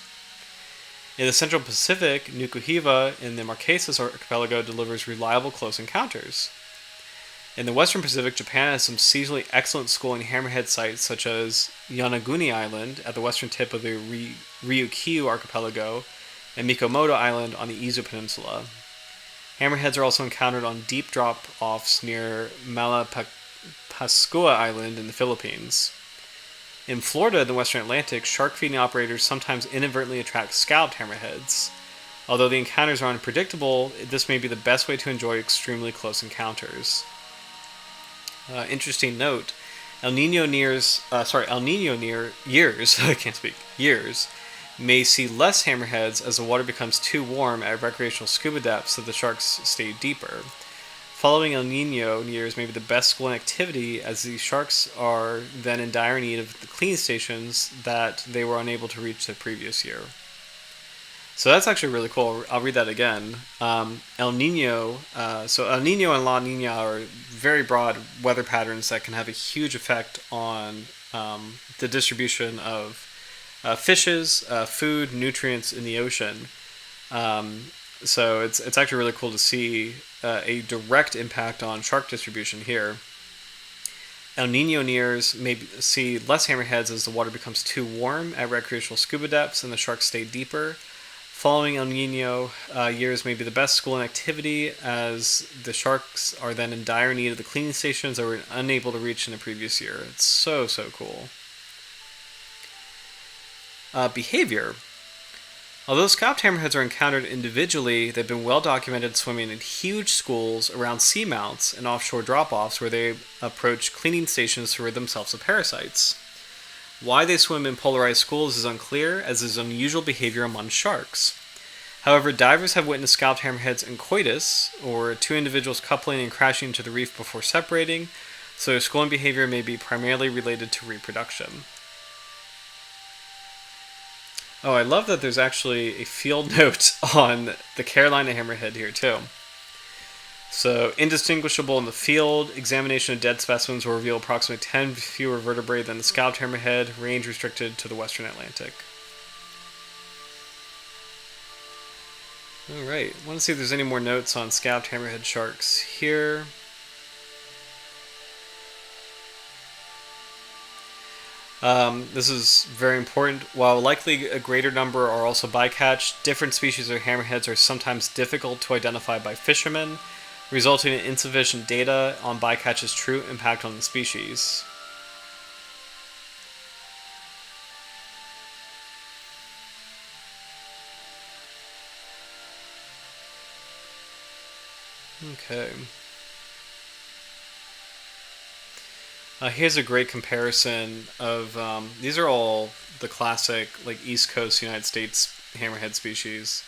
In the Central Pacific, Nukuhiva in the Marquesas Archipelago delivers reliable close encounters. In the Western Pacific, Japan has some seasonally excellent schooling hammerhead sites such as Yonaguni Island at the western tip of the Ryukyu Archipelago and Mikomoto Island on the Izu Peninsula. Hammerheads are also encountered on deep drop-offs near Malapascua Island in the Philippines. In Florida, in the Western Atlantic, shark feeding operators sometimes inadvertently attract scalloped hammerheads. Although the encounters are unpredictable, this may be the best way to enjoy extremely close encounters. Interesting note: El Nino years may see less hammerheads as the water becomes too warm at recreational scuba depths, so the sharks stay deeper. Following El Nino years may be the best schooling activity, as the sharks are then in dire need of the cleaning stations that they were unable to reach the previous year. So that's actually really cool. I'll read that again. El Nino, so El Nino and La Nina are very broad weather patterns that can have a huge effect on the distribution of fishes, food, nutrients in the ocean. So it's actually really cool to see a direct impact on shark distribution here. El Nino years may see less hammerheads as the water becomes too warm at recreational scuba depths and the sharks stay deeper. Following El Nino years may be the best schooling activity, as the sharks are then in dire need of the cleaning stations that were unable to reach in the previous year. It's so cool. Behavior. Although scalloped hammerheads are encountered individually, they've been well documented swimming in huge schools around seamounts and offshore drop-offs where they approach cleaning stations to rid themselves of parasites. Why they swim in polarized schools is unclear, as is unusual behavior among sharks. However, divers have witnessed scalloped hammerheads in coitus, or 2 individuals coupling and crashing into the reef before separating, so their schooling behavior may be primarily related to reproduction. Oh, I love that there's actually a field note on the Carolina hammerhead here too. So, indistinguishable in the field, examination of dead specimens will reveal approximately 10 fewer vertebrae than the scalloped hammerhead, range restricted to the western Atlantic. Alright, I want to see if there's any more notes on scalloped hammerhead sharks here. This is very important. While likely a greater number are also bycatch, different species of hammerheads are sometimes difficult to identify by fishermen, resulting in insufficient data on bycatch's true impact on the species. Okay. Here's a great comparison of these are all the classic like East Coast United States hammerhead species.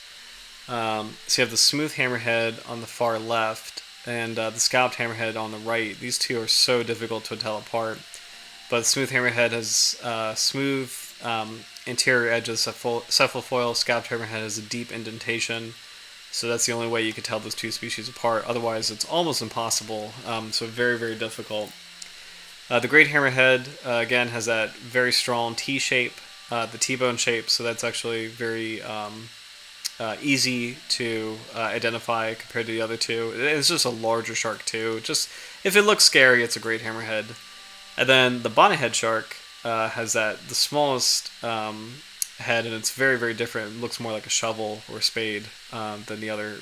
So you have the smooth hammerhead on the far left and the scalloped hammerhead on the right. These two are so difficult to tell apart. But the smooth hammerhead has smooth interior edges of cephalofoil. Scalloped hammerhead has a deep indentation. So that's the only way you could tell those two species apart. Otherwise, it's almost impossible. So very, very difficult. The great hammerhead, again, has that very strong T shape, the T-bone shape, so that's actually very easy to identify compared to the other two. It's just a larger shark, too. Just if it looks scary, it's a great hammerhead. And then the bonnethead shark has the smallest head, and it's very, very different. It looks more like a shovel or a spade than the other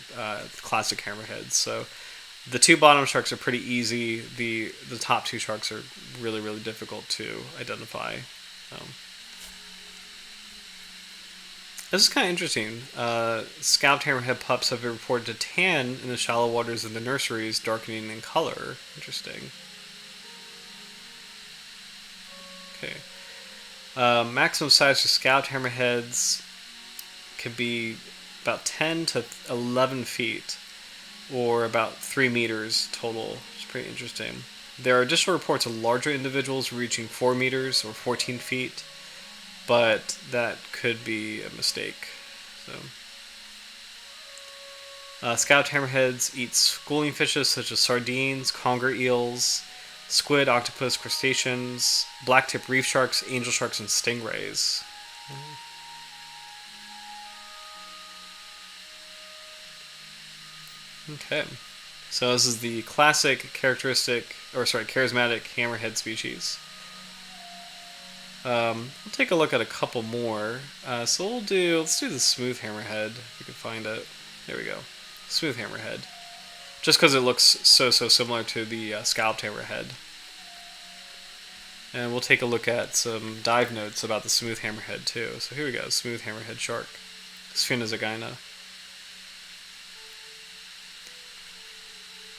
classic hammerheads. So the two bottom sharks are pretty easy. The top two sharks are really, really difficult to identify. This is kind of interesting. Scalloped hammerhead pups have been reported to tan in the shallow waters of the nurseries, darkening in color. Interesting. Okay. Maximum size for scalloped hammerheads can be about 10 to 11 feet, or about 3 meters total. It's pretty interesting. There are additional reports of larger individuals reaching 4 meters or 14 feet, but that could be a mistake. Scalloped hammerheads eat schooling fishes such as sardines, conger eels, squid, octopus, crustaceans, blacktip reef sharks, angel sharks, and stingrays. Okay, so this is the classic charismatic hammerhead species. We'll take a look at a couple more. Let's do the smooth hammerhead if we can find it. There we go, smooth hammerhead. Just because it looks so similar to the scalloped hammerhead. And we'll take a look at some dive notes about the smooth hammerhead too. So here we go, smooth hammerhead shark, Sphyrna zygina.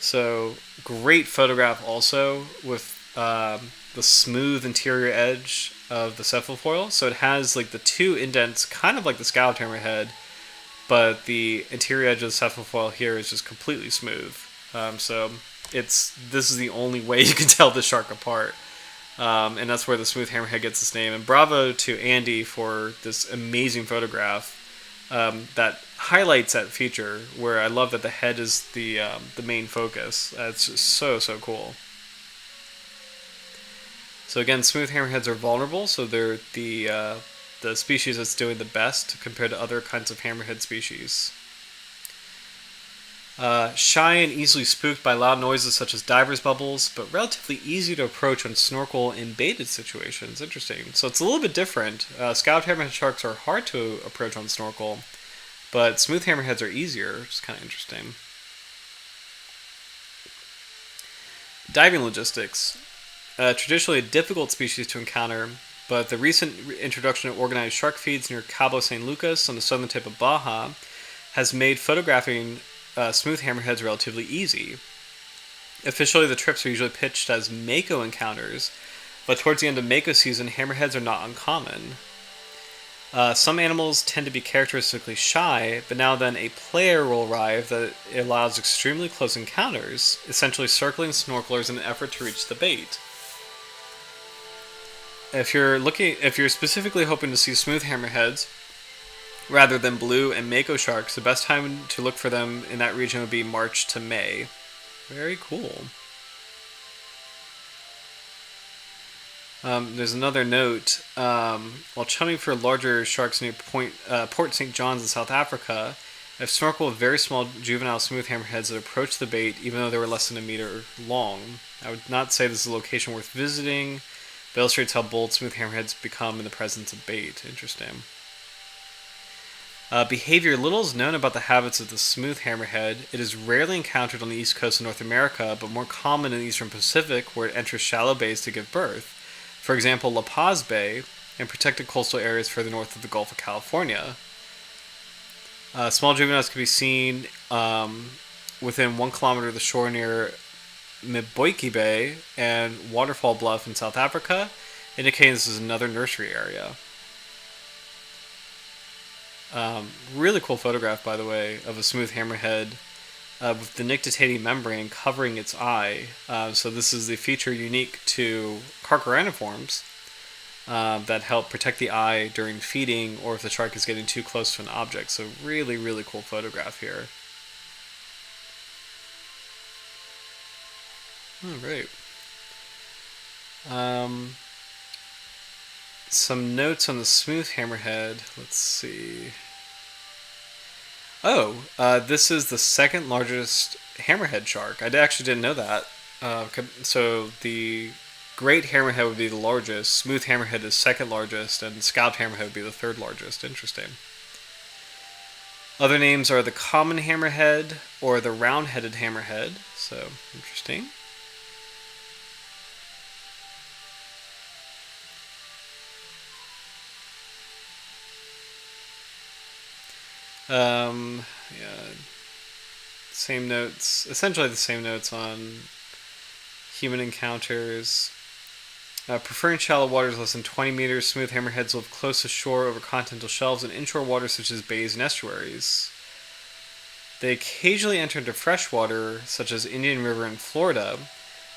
So great photograph also with the smooth interior edge of the cephalofoil. So it has like the two indents, kind of like the scalloped hammerhead, but the interior edge of the cephalofoil here is just completely smooth. So this is the only way you can tell the shark apart. And that's where the smooth hammerhead gets its name. And bravo to Andy for this amazing photograph that highlights that feature, where I love that the head is the main focus. It's just so cool. So again, smooth hammerheads are vulnerable, so they're the species that's doing the best compared to other kinds of hammerhead species. Shy and easily spooked by loud noises such as divers' bubbles, but relatively easy to approach on snorkel in baited situations. Interesting. So it's a little bit different. Scalloped hammerhead sharks are hard to approach on snorkel, but smooth hammerheads are easier, which is kind of interesting. Diving logistics. Traditionally a difficult species to encounter, but the recent introduction of organized shark feeds near Cabo San Lucas on the southern tip of Baja has made photographing smooth hammerheads relatively easy. Officially, the trips are usually pitched as mako encounters, but towards the end of mako season, hammerheads are not uncommon. Some animals tend to be characteristically shy, but now then a player will arrive that allows extremely close encounters, essentially circling snorkelers in an effort to reach the bait. If you're specifically hoping to see smooth hammerheads rather than blue and mako sharks, the best time to look for them in that region would be March to May. Very cool. There's another note. While chumming for larger sharks near Port St. John's in South Africa, I've snorkeled with very small juvenile smooth hammerheads that approached the bait even though they were less than a meter long. I would not say this is a location worth visiting, but illustrates how bold smooth hammerheads become in the presence of bait. Interesting. Behavior. Little is known about the habits of the smooth hammerhead. It is rarely encountered on the east coast of North America, but more common in the eastern Pacific, where it enters shallow bays to give birth. For example, La Paz Bay and protected coastal areas further north of the Gulf of California. Small juveniles can be seen within 1 kilometer of the shore near Mboiki Bay and Waterfall Bluff in South Africa, indicating this is another nursery area. Really cool photograph, by the way, of a smooth hammerhead with the nictitating membrane covering its eye. So this is the feature unique to carcharodontiforms that help protect the eye during feeding or if the shark is getting too close to an object. So really, really cool photograph here. Great. Some notes on the smooth hammerhead. Let's see. This is the second largest hammerhead shark. I actually didn't know that. So the great hammerhead would be the largest, smooth hammerhead is second largest, and scalloped hammerhead would be the third largest. Interesting. Other names are the common hammerhead or the round-headed hammerhead. So interesting. Same notes, essentially the same notes on human encounters. Preferring shallow waters less than 20 meters, smooth hammerheads live close to shore over continental shelves and inshore waters such as bays and estuaries. They occasionally enter into freshwater, such as Indian River in Florida,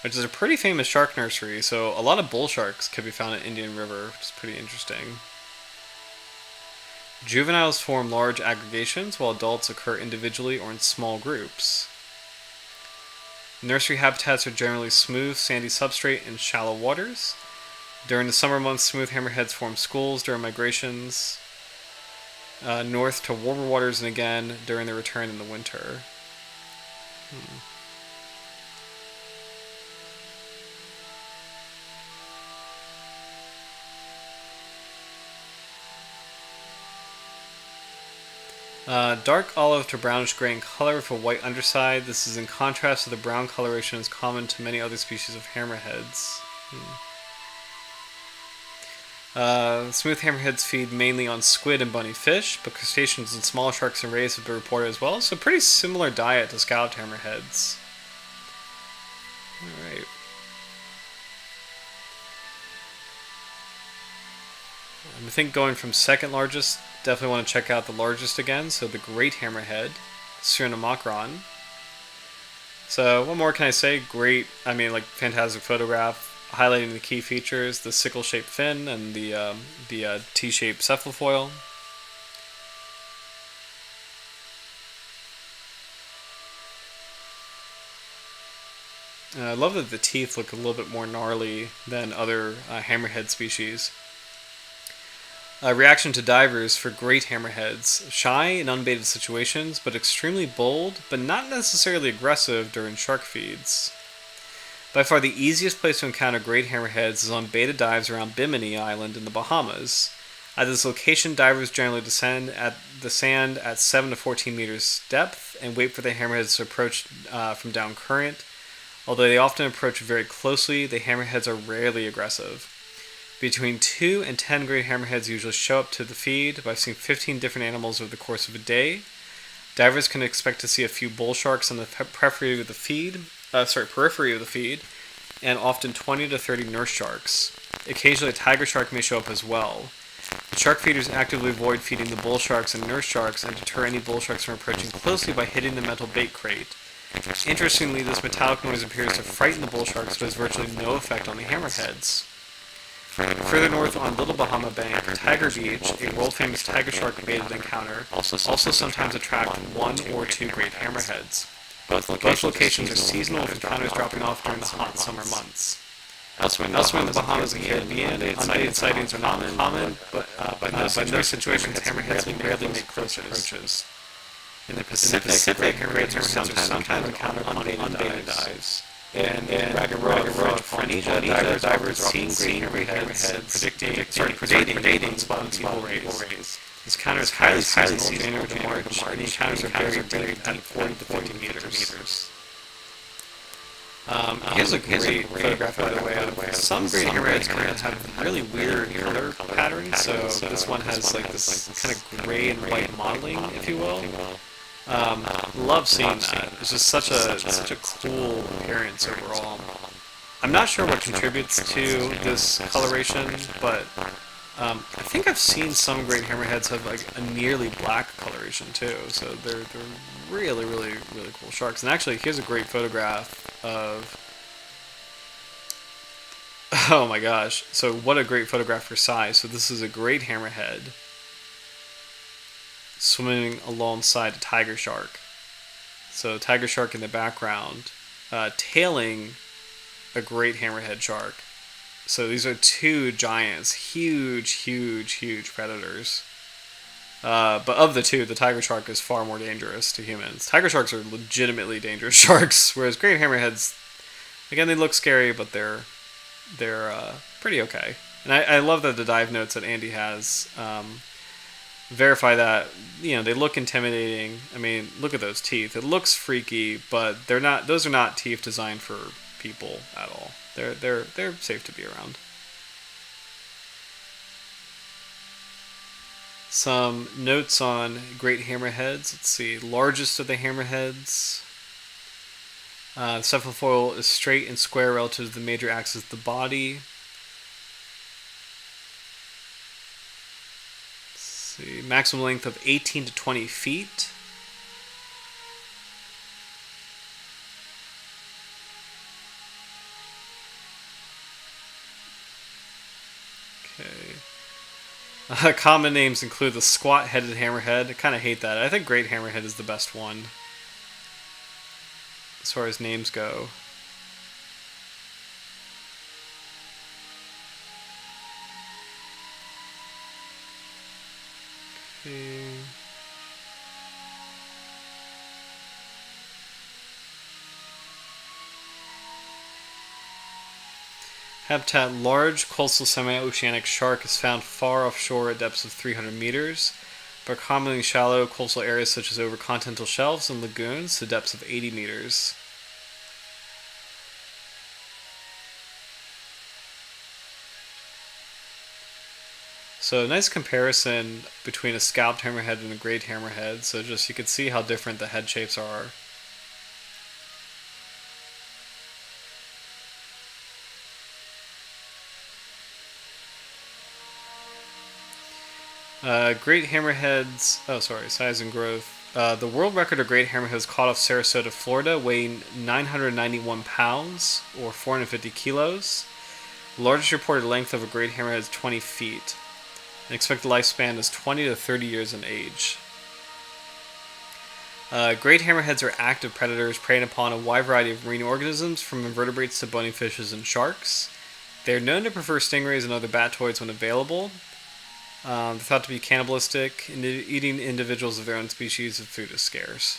which is a pretty famous shark nursery, so a lot of bull sharks can be found in Indian River, which is pretty interesting. Juveniles form large aggregations, while adults occur individually or in small groups. Nursery habitats are generally smooth, sandy substrate in shallow waters. During the summer months, smooth hammerheads form schools during migrations north to warmer waters and again during their return in the winter. Dark olive to brownish gray in color with a white underside. This is in contrast to the brown coloration is common to many other species of hammerheads. Smooth hammerheads feed mainly on squid and bunny fish, but crustaceans and smaller sharks and rays have been reported as well, so pretty similar diet to scalloped hammerheads. Alright. I think going from second largest, definitely want to check out the largest again. So the great hammerhead, Sphyrna. So what more can I say? Great, fantastic photograph, highlighting the key features: the sickle-shaped fin and the T-shaped cephalofoil. I love that the teeth look a little bit more gnarly than other hammerhead species. Reaction to divers for great hammerheads. Shy in unbaited situations, but extremely bold, but not necessarily aggressive during shark feeds. By far the easiest place to encounter great hammerheads is on baited dives around Bimini Island in the Bahamas. At this location, divers generally descend at the sand at 7 to 14 meters depth and wait for the hammerheads to approach from down current. Although they often approach very closely, the hammerheads are rarely aggressive. Between 2 and 10 great hammerheads usually show up to the feed, but I've seen 15 different animals over the course of a day. Divers can expect to see a few bull sharks on the periphery of the feed, and often 20 to 30 nurse sharks. Occasionally a tiger shark may show up as well. The shark feeders actively avoid feeding the bull sharks and nurse sharks and deter any bull sharks from approaching closely by hitting the metal bait crate. Interestingly, this metallic noise appears to frighten the bull sharks, but has virtually no effect on the hammerheads. Further north on Little Bahama Bank, Tiger Beach, a world-famous tiger shark baited encounter, also sometimes attract 1 or 2 great hammerheads. Both locations are seasonal, with encounters dropping off during the hot summer months. Elsewhere in the Bahamas and Caribbean, unbaited sightings are not common, but in those situations, hammerheads rarely make close approaches. In the Pacific, hammerheads are sometimes encountered on unbaited dives. And in French Polynesia, divers are seen great hammerheads predating spots people raise. This encounter is highly seasonal, January to March, and the encounters are very deep at 40 to 50 meters. Here's a great photograph, by the way, of some great hammerheads have really weird color patterns. So this one has like this kind of gray and white modeling, if you will. Love seeing that. It's just such a cool appearance overall. I'm not sure what contributes to this coloration, but I think I've seen some great hammerheads have like a nearly black coloration too. So they're really cool sharks. And actually, here's a great photograph of. Oh my gosh! So what a great photograph for size. So this is a great hammerhead swimming alongside a tiger shark. So tiger shark in the background, tailing a great hammerhead shark. So these are two giants, huge predators. But of the two, the tiger shark is far more dangerous to humans. Tiger sharks are legitimately dangerous sharks, whereas great hammerheads, again, they look scary, but they're pretty okay. And I love that the dive notes that Andy has verify that, you know, they look intimidating. I mean, look at those teeth. It looks freaky, but they're not. Those are not teeth designed for people at all. They're safe to be around. Some notes on great hammerheads. Let's see. Largest of the hammerheads. The cephalofoil is straight and square relative to the major axis of the body. Let's see. Maximum length of 18 to 20 feet. Okay. Common names include the squat-headed hammerhead. I kind of hate that. I think great hammerhead is the best one as far as names go. Okay. Habitat: large coastal semi-oceanic shark is found far offshore at depths of 300 meters, but commonly shallow coastal areas such as over continental shelves and lagoons to depths of 80 meters. So nice comparison between a scalloped hammerhead and a great hammerhead. So just you can see how different the head shapes are. Great hammerheads. Oh, sorry, size and growth. The world record of great hammerheads caught off Sarasota, Florida, weighing 991 pounds or 450 kilos. The largest reported length of a great hammerhead is 20 feet. An expected lifespan is 20 to 30 years in age. Great hammerheads are active predators preying upon a wide variety of marine organisms, from invertebrates to bony fishes and sharks. They are known to prefer stingrays and other batoids when available. They're thought to be cannibalistic, eating individuals of their own species if food is scarce.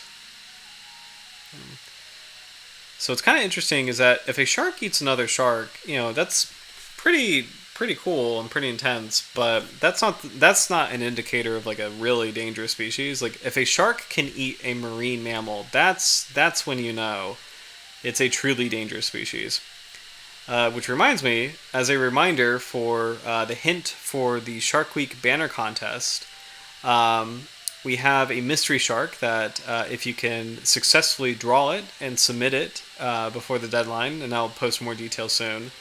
So what's kind of interesting is that if a shark eats another shark, you know, that's pretty cool and pretty intense, but that's not an indicator of like a really dangerous species. Like if a shark can eat a marine mammal, that's when you know it's a truly dangerous species. Which reminds me, as a reminder for the hint for the Shark Week banner contest, we have a mystery shark that if you can successfully draw it and submit it before the deadline, and I'll post more details soon,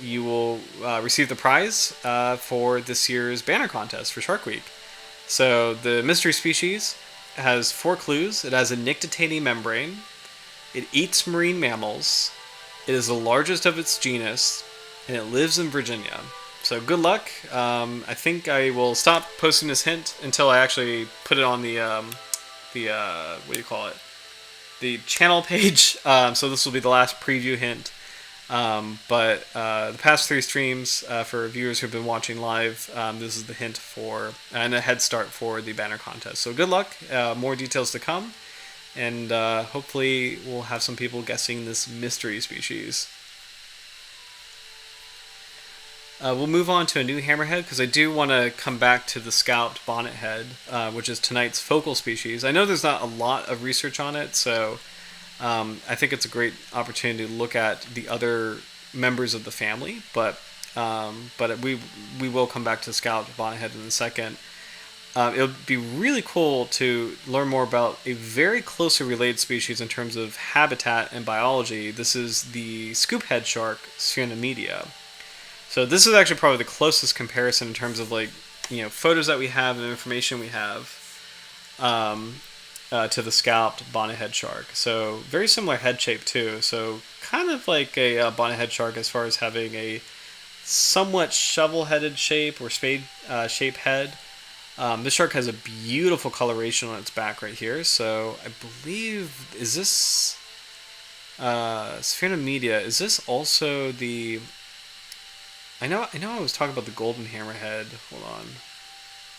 you will receive the prize for this year's banner contest for Shark Week. So the mystery species has 4 clues. It has a nictitating membrane. It eats marine mammals. It is the largest of its genus, and it lives in Virginia. So good luck. I think I will stop posting this hint until I actually put it on the what do you call it? The channel page. So this will be the last preview hint. But the past 3 streams, for viewers who've been watching live, this is the hint for and a head start for the banner contest. So good luck. More details to come, and hopefully we'll have some people guessing this mystery species. We'll move on to a new hammerhead because I do want to come back to the Scalloped Bonnethead, which is tonight's focal species. I know there's not a lot of research on it, so I think it's a great opportunity to look at the other members of the family, but we will come back to the Scalloped Bonnethead in a second. It would be really cool to learn more about a very closely related species in terms of habitat and biology. This is the scoophead shark, Sphyrna. So this is actually probably the closest comparison in terms of photos that we have and information we have to the Scalloped Bonnethead shark. So very similar head shape too. So kind of like a bonnethead shark as far as having a somewhat shovel-headed shape or spade-shaped head. This shark has a beautiful coloration on its back right here. So I believe, is this Sphyrna? Is this also the... I know I was talking about the golden hammerhead. Hold on.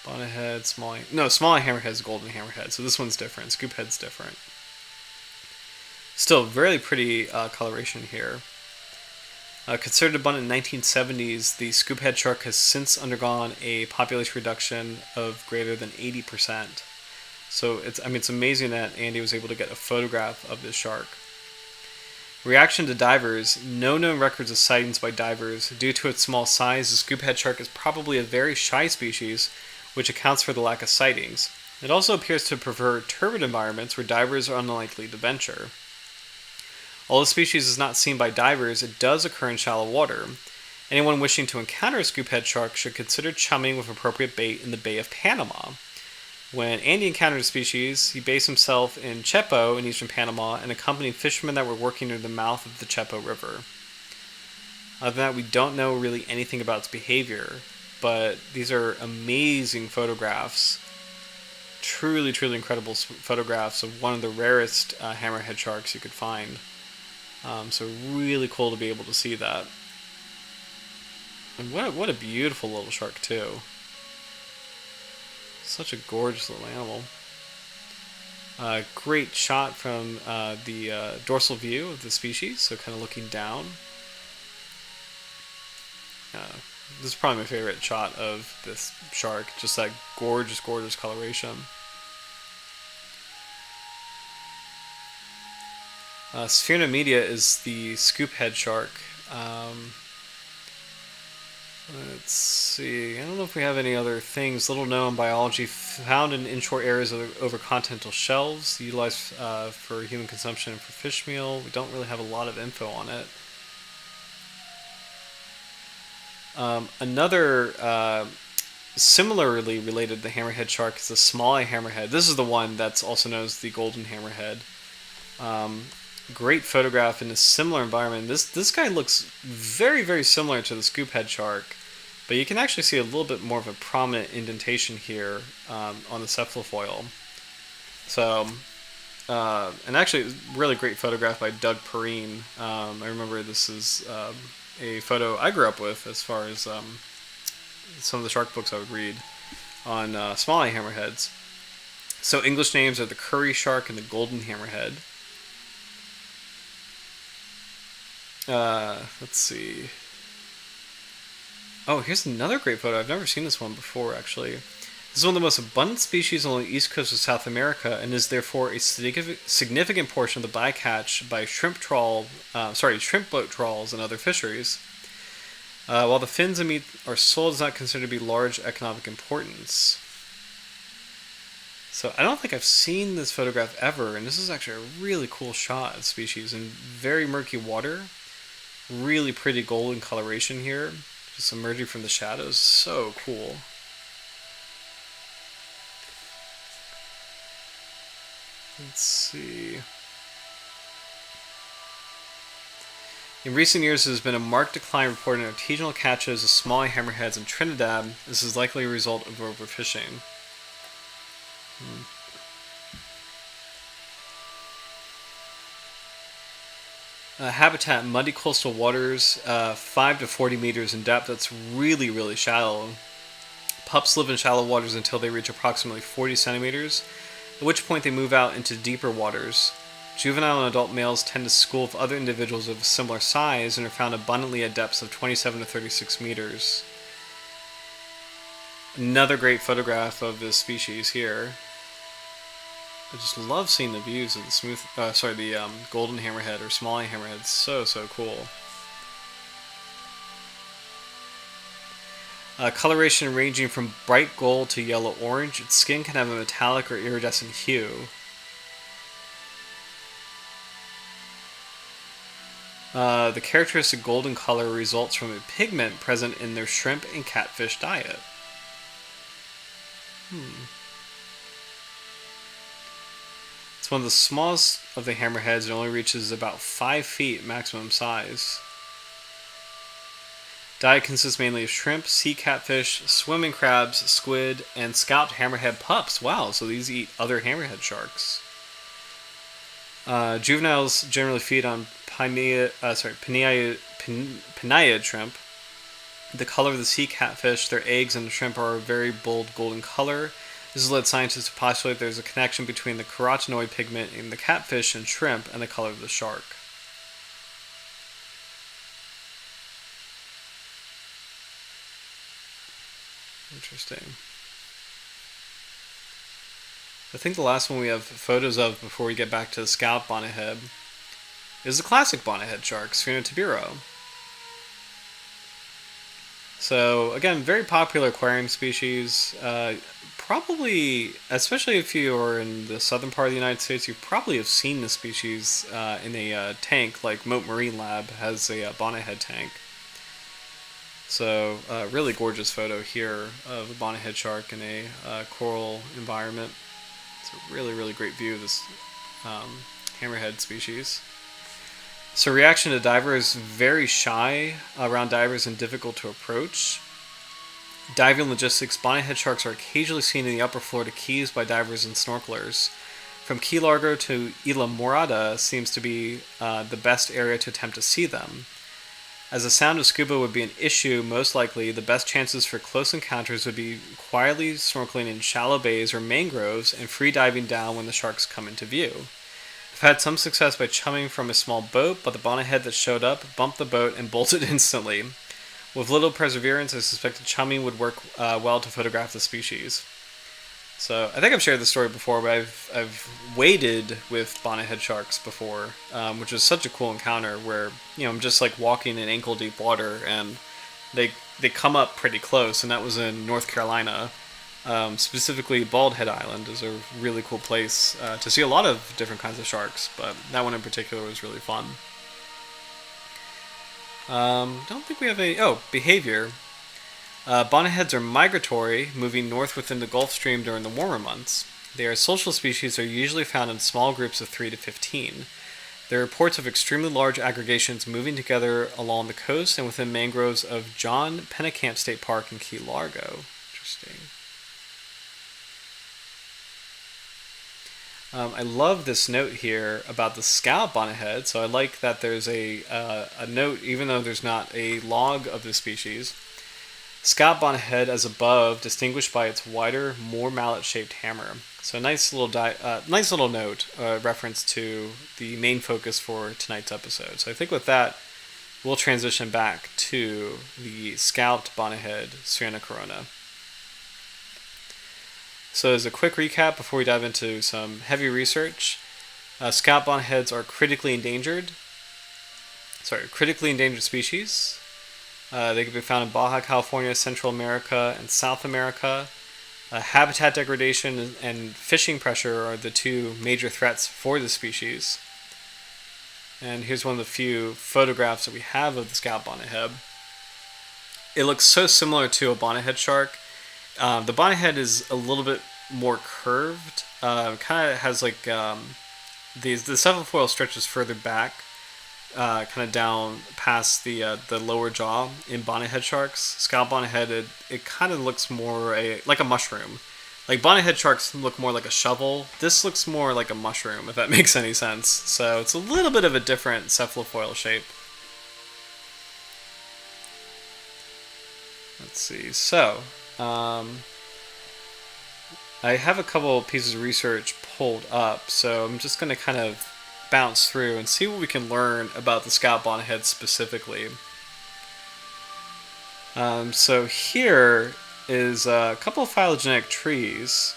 Bonnethead, Smalley. No, Smalley hammerhead is golden hammerhead, so this one's different. Scoophead's different. Still, very pretty coloration here. Considered abundant in the 1970s, the scoophead shark has since undergone a population reduction of greater than 80%. So it's amazing that Andy was able to get a photograph of this shark. Reaction to divers. No known records of sightings by divers. Due to its small size, the scoophead shark is probably a very shy species, which accounts for the lack of sightings. It also appears to prefer turbid environments where divers are unlikely to venture. Although the species is not seen by divers, it does occur in shallow water. Anyone wishing to encounter a scoophead shark should consider chumming with appropriate bait in the Bay of Panama. When Andy encountered the species, he based himself in Chepo in eastern Panama and accompanied fishermen that were working near the mouth of the Chepo River. Other than that, we don't know really anything about its behavior, but these are amazing photographs. Truly, truly incredible photographs of one of the rarest hammerhead sharks you could find. So really cool to be able to see that. And what a beautiful little shark too. Such a gorgeous little animal. Great shot from the dorsal view of the species, so kind of looking down. This is probably my favorite shot of this shark, just that gorgeous, gorgeous coloration. Sphyrna is the scoophead shark. Let's see. I don't know if we have any other things. Little known biology. Found in inshore areas over continental shelves. Utilized for human consumption and for fish meal. We don't really have a lot of info on it. Another similarly related to the hammerhead shark is the Smalley hammerhead. This is the one that's also known as the golden hammerhead. Great photograph in a similar environment. This guy looks very, very similar to the scoophead shark, but you can actually see a little bit more of a prominent indentation here on the cephalofoil. So, and actually, really great photograph by Doug Perrine. I remember this is a photo I grew up with as far as some of the shark books I would read on Smalley hammerheads. So English names are the curry shark and the golden hammerhead. Let's see. Oh, here's another great photo. I've never seen this one before, actually. This is one of the most abundant species on the east coast of South America, and is therefore a significant portion of the bycatch by shrimp boat trawls and other fisheries. While the fins and meat are sold, it's not considered to be large economic importance. So I don't think I've seen this photograph ever, and this is actually a really cool shot of species in very murky water. Really pretty golden coloration here, just emerging from the shadows. So cool. Let's see. In recent years, there has been a marked decline reported in artisanal catches of Smalley hammerheads in Trinidad. This is likely a result of overfishing. Habitat: muddy coastal waters, 5 to 40 meters in depth. That's really, really shallow. Pups live in shallow waters until they reach approximately 40 centimeters, at which point they move out into deeper waters. Juvenile and adult males tend to school with other individuals of a similar size and are found abundantly at depths of 27 to 36 meters. Another great photograph of this species here. I just love seeing the views of the golden hammerhead or small hammerhead. So cool. Coloration ranging from bright gold to yellow-orange. Its skin can have a metallic or iridescent hue. The characteristic golden color results from a pigment present in their shrimp and catfish diet. It's one of the smallest of the hammerheads and only reaches about 5 feet maximum size. Diet consists mainly of shrimp, sea catfish, swimming crabs, squid, and scalloped hammerhead pups. Wow, so these eat other hammerhead sharks. Juveniles generally feed on Penaeid shrimp. The color of the sea catfish, their eggs, and the shrimp are a very bold golden color. This has led scientists to postulate there's a connection between the carotenoid pigment in the catfish and shrimp and the color of the shark. Interesting. I think the last one we have photos of before we get back to the scalloped bonnethead is the classic bonnethead shark, Sphyrna tabiro. So again, very popular aquarium species. Probably, especially if you are in the southern part of the United States, you probably have seen the species in a tank, like Moat Marine Lab has a bonnethead tank. So really gorgeous photo here of a bonnethead shark in a coral environment. It's a really, really great view of this hammerhead species. So reaction to diver is very shy around divers and difficult to approach. Diving logistics: bonnethead sharks are occasionally seen in the upper Florida Keys by divers and snorkelers. From Key Largo to Isla Morada seems to be the best area to attempt to see them. As the sound of scuba would be an issue, most likely the best chances for close encounters would be quietly snorkeling in shallow bays or mangroves and free diving down when the sharks come into view. I've had some success by chumming from a small boat, but the bonnethead that showed up bumped the boat and bolted instantly. With little perseverance, I suspect chumming would work well to photograph the species. So I think I've shared this story before, but I've waded with bonnethead sharks before, which is such a cool encounter where I'm just like walking in ankle deep water and they come up pretty close, and that was in North Carolina. Specifically, Bald Head Island is a really cool place to see a lot of different kinds of sharks, but that one in particular was really fun. Don't think we have any. Oh, behavior. Bonnetheads are migratory, moving north within the Gulf Stream during the warmer months. They are social species, are usually found in small groups of 3 to 15. There are reports of extremely large aggregations moving together along the coast and within mangroves of John Pennekamp State Park in Key Largo. Interesting. I love this note here about the scalloped bonnethead. So I like that there's a note, even though there's not a log of the species. Scalloped bonnethead as above, distinguished by its wider, more mallet-shaped hammer. So a nice little note, reference to the main focus for tonight's episode. So I think with that, we'll transition back to the scalloped bonnethead, Sphyrna corona. So as a quick recap before we dive into some heavy research, scalloped bonnetheads are critically endangered species. They can be found in Baja California, Central America, and South America. Habitat degradation and fishing pressure are the two major threats for the species. And here's one of the few photographs that we have of the scalloped bonnethead. It looks so similar to a bonnethead shark. The bonnethead is a little bit more curved. Kind of has like the cephalofoil stretches further back, kind of down past the lower jaw in bonnethead sharks. Scalloped bonnethead, it kind of looks more like a mushroom. Like bonnethead sharks look more like a shovel. This looks more like a mushroom, if that makes any sense. So it's a little bit of a different cephalofoil shape. Let's see. So, I have a couple pieces of research pulled up, so I'm just going to kind of bounce through and see what we can learn about the Scalloped Bonnethead specifically. So here is a couple of phylogenetic trees.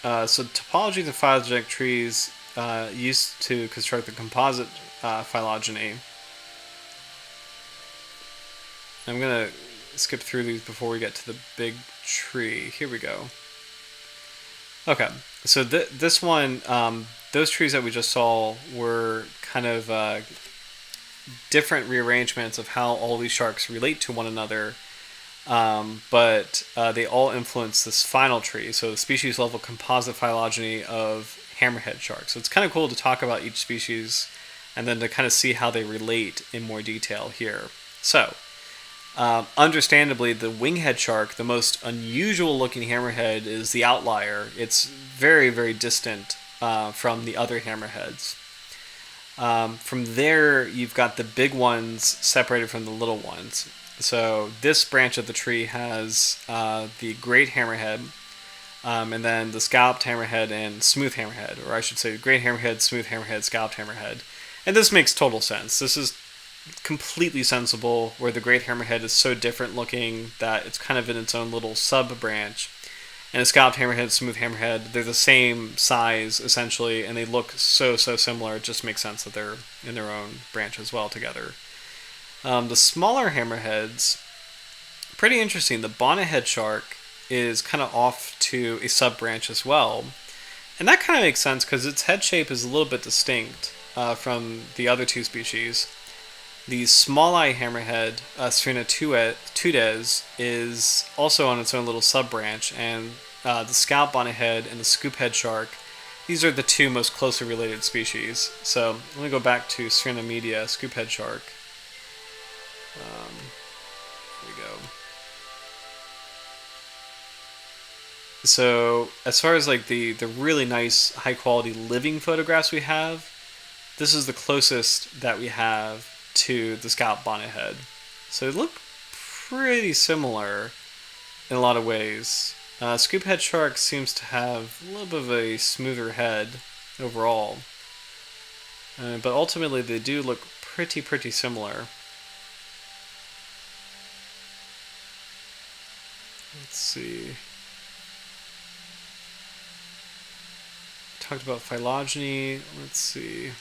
So topology of the phylogenetic trees used to construct the composite phylogeny. I'm going to skip through these before we get to the big tree. Here we go. Okay, so this one, those trees that we just saw were kind of different rearrangements of how all these sharks relate to one another, but they all influence this final tree, so the species level composite phylogeny of hammerhead sharks. So it's kind of cool to talk about each species and then to kind of see how they relate in more detail here. So, understandably, the winghead shark, the most unusual looking hammerhead, is the outlier. It's very, very distant from the other hammerheads. From there, you've got the big ones separated from the little ones. So this branch of the tree has the great hammerhead, and then the scalloped hammerhead and smooth hammerhead, or I should say great hammerhead, smooth hammerhead, scalloped hammerhead. And this makes total sense. This is completely sensible, where the great hammerhead is so different looking that it's kind of in its own little sub branch, and the scalloped hammerhead, smooth hammerhead, they're the same size essentially, and they look so similar. It just makes sense that they're in their own branch as well together. The smaller hammerheads, pretty interesting. The bonnethead shark is kind of off to a sub branch as well, and that kind of makes sense because its head shape is a little bit distinct from the other two species. The small-eye hammerhead, Sphyrna tudes, is also on its own little sub-branch, and the scalloped bonnethead and the scoophead shark, these are the two most closely related species. So let me go back to Sphyrna media, scoophead shark. Here we go. So as far as like the really nice, high-quality living photographs we have, this is the closest that we have to the scalloped bonnethead. So they look pretty similar in a lot of ways. Scoophead shark seems to have a little bit of a smoother head overall, but ultimately they do look pretty similar. Let's see. Talked about phylogeny. Let's see.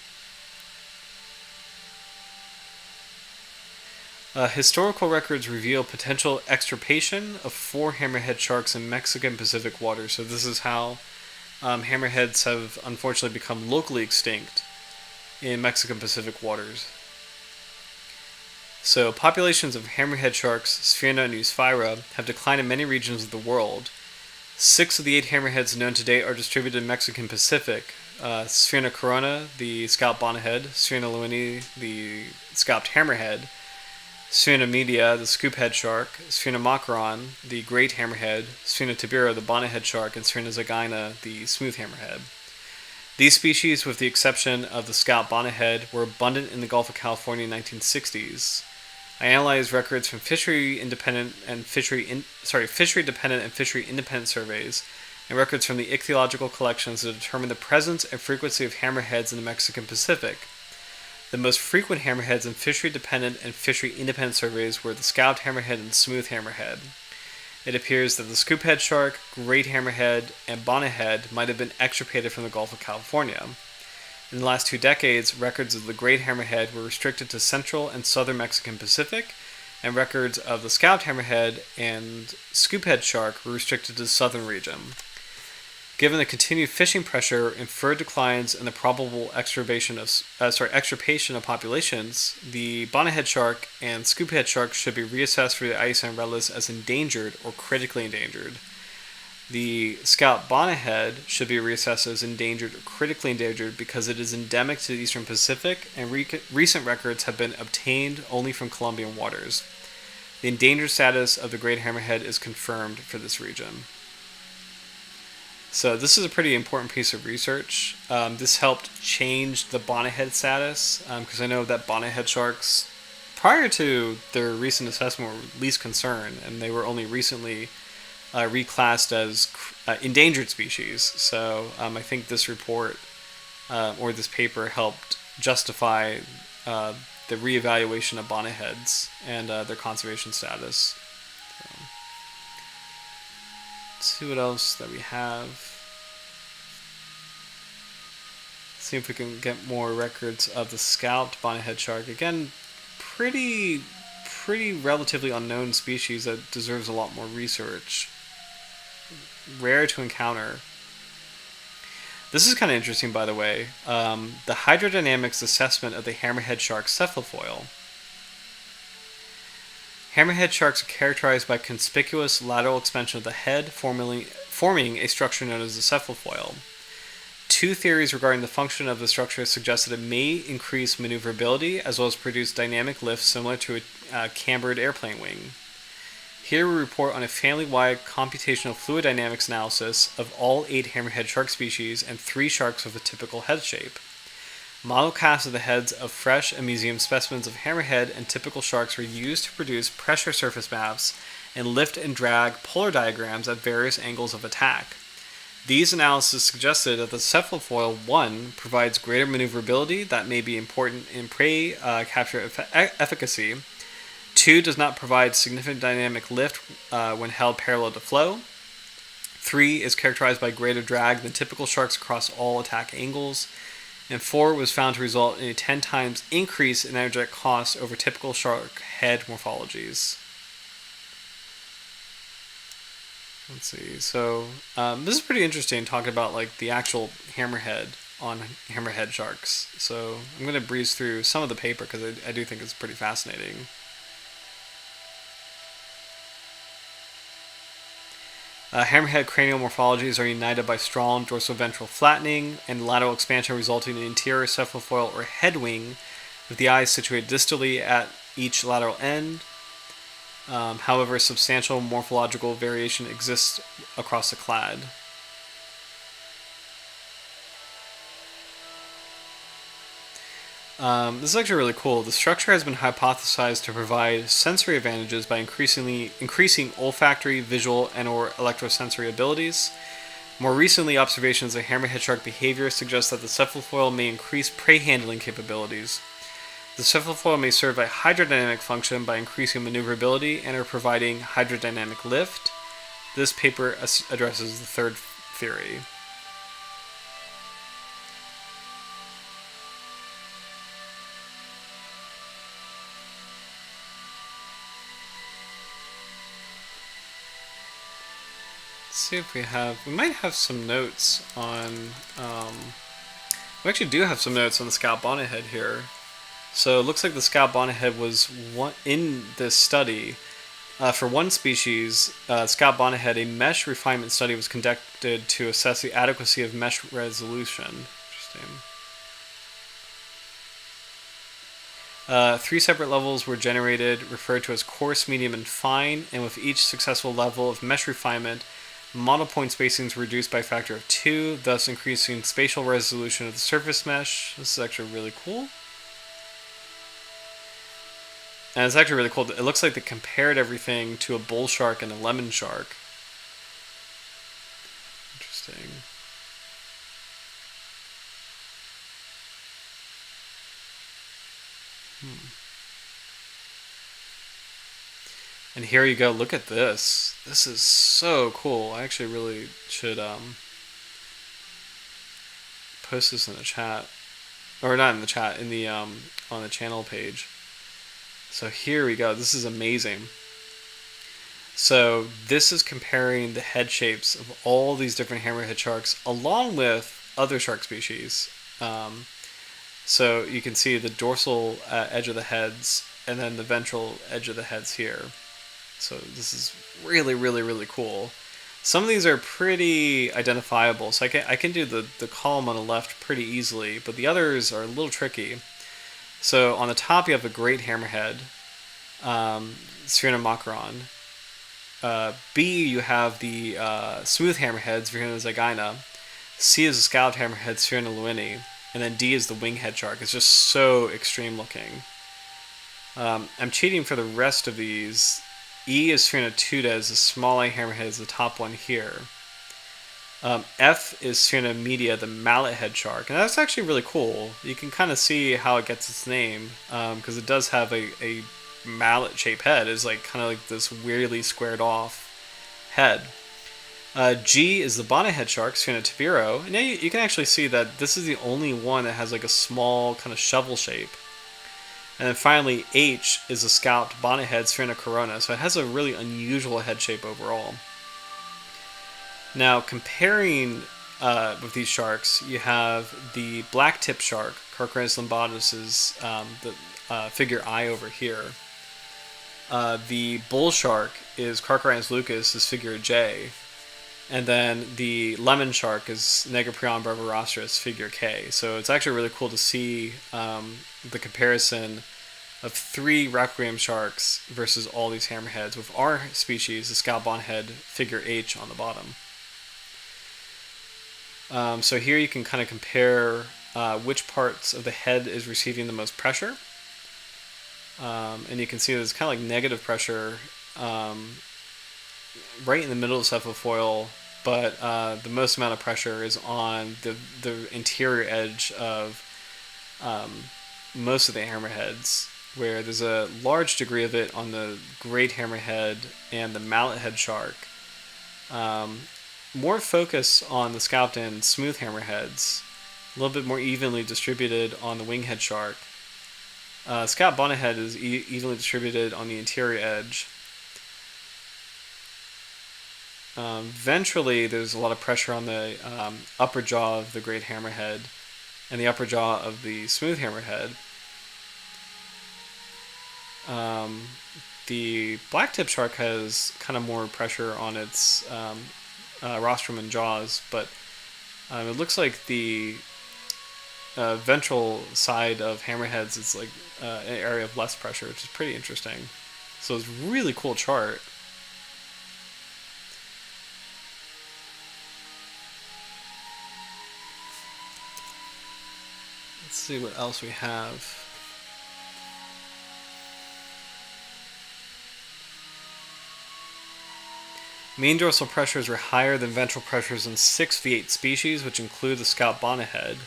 Historical records reveal potential extirpation of 4 hammerhead sharks in Mexican Pacific waters. So this is how hammerheads have unfortunately become locally extinct in Mexican Pacific waters. So populations of hammerhead sharks, Sphyrna and Sphyrna, have declined in many regions of the world. 6 of the 8 hammerheads known today are distributed in Mexican Pacific. Sphyrna corona, the scalloped bonnethead; Sphyrna lewini, the scalloped hammerhead; Sphyrna media, the scoophead shark; Sphyrna macaron, the great hammerhead; Sphyrna tibera, the bonnethead shark; and Sphyrna zygina, the smooth hammerhead. These species, with the exception of the scalloped bonnethead, were abundant in the Gulf of California in the 1960s. I analyzed records from fishery-dependent and fishery-independent surveys and records from the ichthyological collections to determine the presence and frequency of hammerheads in the Mexican Pacific. The most frequent hammerheads in fishery-dependent and fishery-independent surveys were the scalloped hammerhead and smooth hammerhead. It appears that the scoophead shark, great hammerhead, and bonnethead might have been extirpated from the Gulf of California. In the last 2 decades, records of the great hammerhead were restricted to central and southern Mexican Pacific, and records of the scalloped hammerhead and scoophead shark were restricted to the southern region. Given the continued fishing pressure, inferred declines, and the probable extirpation of populations, the bonnethead shark and scoophead shark should be reassessed for the IUCN Red List as endangered or critically endangered. The scalloped bonnethead should be reassessed as endangered or critically endangered because it is endemic to the Eastern Pacific, and recent records have been obtained only from Colombian waters. The endangered status of the great hammerhead is confirmed for this region. So this is a pretty important piece of research. This helped change the bonnethead status because I know that bonnethead sharks, prior to their recent assessment, were least concern, and they were only recently reclassed as endangered species. So I think this report or this paper helped justify the reevaluation of bonnetheads and their conservation status. So, let's see what else that we have. See if we can get more records of the scalloped bonnethead shark. Again, pretty relatively unknown species that deserves a lot more research. Rare to encounter. This is kind of interesting, by the way. The hydrodynamics assessment of the hammerhead shark's cephalofoil. Hammerhead sharks are characterized by conspicuous lateral expansion of the head, forming a structure known as the cephalofoil. Two theories regarding the function of the structure suggest that it may increase maneuverability as well as produce dynamic lift similar to a cambered airplane wing. Here we report on a family-wide computational fluid dynamics analysis of all 8 hammerhead shark species and 3 sharks with a typical head shape. Model casts of the heads of fresh and museum specimens of hammerhead and typical sharks were used to produce pressure surface maps and lift and drag polar diagrams at various angles of attack. These analyses suggested that the cephalofoil 1 provides greater maneuverability that may be important in prey capture efficacy. 2 does not provide significant dynamic lift when held parallel to flow. 3 is characterized by greater drag than typical sharks across all attack angles. And 4 was found to result in a 10 times increase in energetic cost over typical shark head morphologies. Let's see. So this is pretty interesting, talking about like the actual hammerhead on hammerhead sharks. So I'm going to breeze through some of the paper because I do think it's pretty fascinating. Hammerhead cranial morphologies are united by strong dorsoventral flattening and lateral expansion resulting in anterior cephalofoil or head wing with the eyes situated distally at each lateral end. However, substantial morphological variation exists across the clade. This is actually really cool. The structure has been hypothesized to provide sensory advantages by increasing olfactory, visual, and/or electrosensory abilities. More recently, observations of hammerhead shark behavior suggest that the cephalofoil may increase prey handling capabilities. The cephalofoil may serve a hydrodynamic function by increasing maneuverability and/or providing hydrodynamic lift. This paper addresses the third theory. See if we might have some notes on, we actually do have some notes on the scalloped bonnethead here. So it looks like the scalloped bonnethead was in this study. For one species, scalloped bonnethead, a mesh refinement study was conducted to assess the adequacy of mesh resolution. Interesting. 3 separate levels were generated, referred to as coarse, medium, and fine, and with each successful level of mesh refinement, model point spacings were reduced by a factor of 2, thus increasing spatial resolution of the surface mesh. This is actually really cool. And it's actually really cool. It looks like they compared everything to a bull shark and a lemon shark. Interesting. And here you go. Look at this. This is so cool. I actually really should post this in the chat, or not in the chat, in the on the channel page. So here we go. This is amazing. So this is comparing the head shapes of all these different hammerhead sharks along with other shark species. So you can see the dorsal edge of the heads and then the ventral edge of the heads here. So this is really, really, really cool. Some of these are pretty identifiable. So I can do the column on the left pretty easily, but the others are a little tricky. So on the top you have a great hammerhead, Sphyrna macaron. B, you have the smooth hammerhead, Sphyrna zygaena. C is the scalloped hammerhead, Sphyrna lewinii. And then D is the winghead shark. It's just so extreme looking. I'm cheating for the rest of these. E is Sphyrna tudes, the small eye hammerhead is the top one here. F is Sphyrna media, the mallet head shark, and that's actually really cool. You can kind of see how it gets its name, because it does have a mallet-shaped head. It's like kind of like this weirdly squared-off head. G is the bonnethead shark, Sphyrna tibiro, and now you can actually see that this is the only one that has like a small kind of shovel shape. And then finally, H is the scalloped bonnethead, Sphyrna corona, so it has a really unusual head shape overall. Now, comparing with these sharks, you have the black tip shark, Carcharodontis lymbatus, the figure I over here. The bull shark is Carcharodontis lucus, is figure J. And then the lemon shark is Negaprion barbarostris, figure K. So it's actually really cool to see the comparison of 3 requiem sharks versus all these hammerheads, with our species, the scalloped bonnethead, figure H on the bottom. So here you can kind of compare which parts of the head is receiving the most pressure. And you can see there's kind of like negative pressure right in the middle of the cephalofoil, but the most amount of pressure is on the interior edge of most of the hammerheads, where there's a large degree of it on the great hammerhead and the mallet head shark. More focus on the scalloped and smooth hammerheads, a little bit more evenly distributed on the winghead shark. Scalloped bonnethead is evenly distributed on the interior edge. Ventrally, there's a lot of pressure on the upper jaw of the great hammerhead and the upper jaw of the smooth hammerhead. The black tip shark has kind of more pressure on its rostrum and jaws, but it looks like the ventral side of hammerheads is like an area of less pressure, which is pretty interesting. So it's a really cool chart. Let's see what else we have. Mean dorsal pressures are higher than ventral pressures in 6 V8 species, which include the scalloped bonnethead.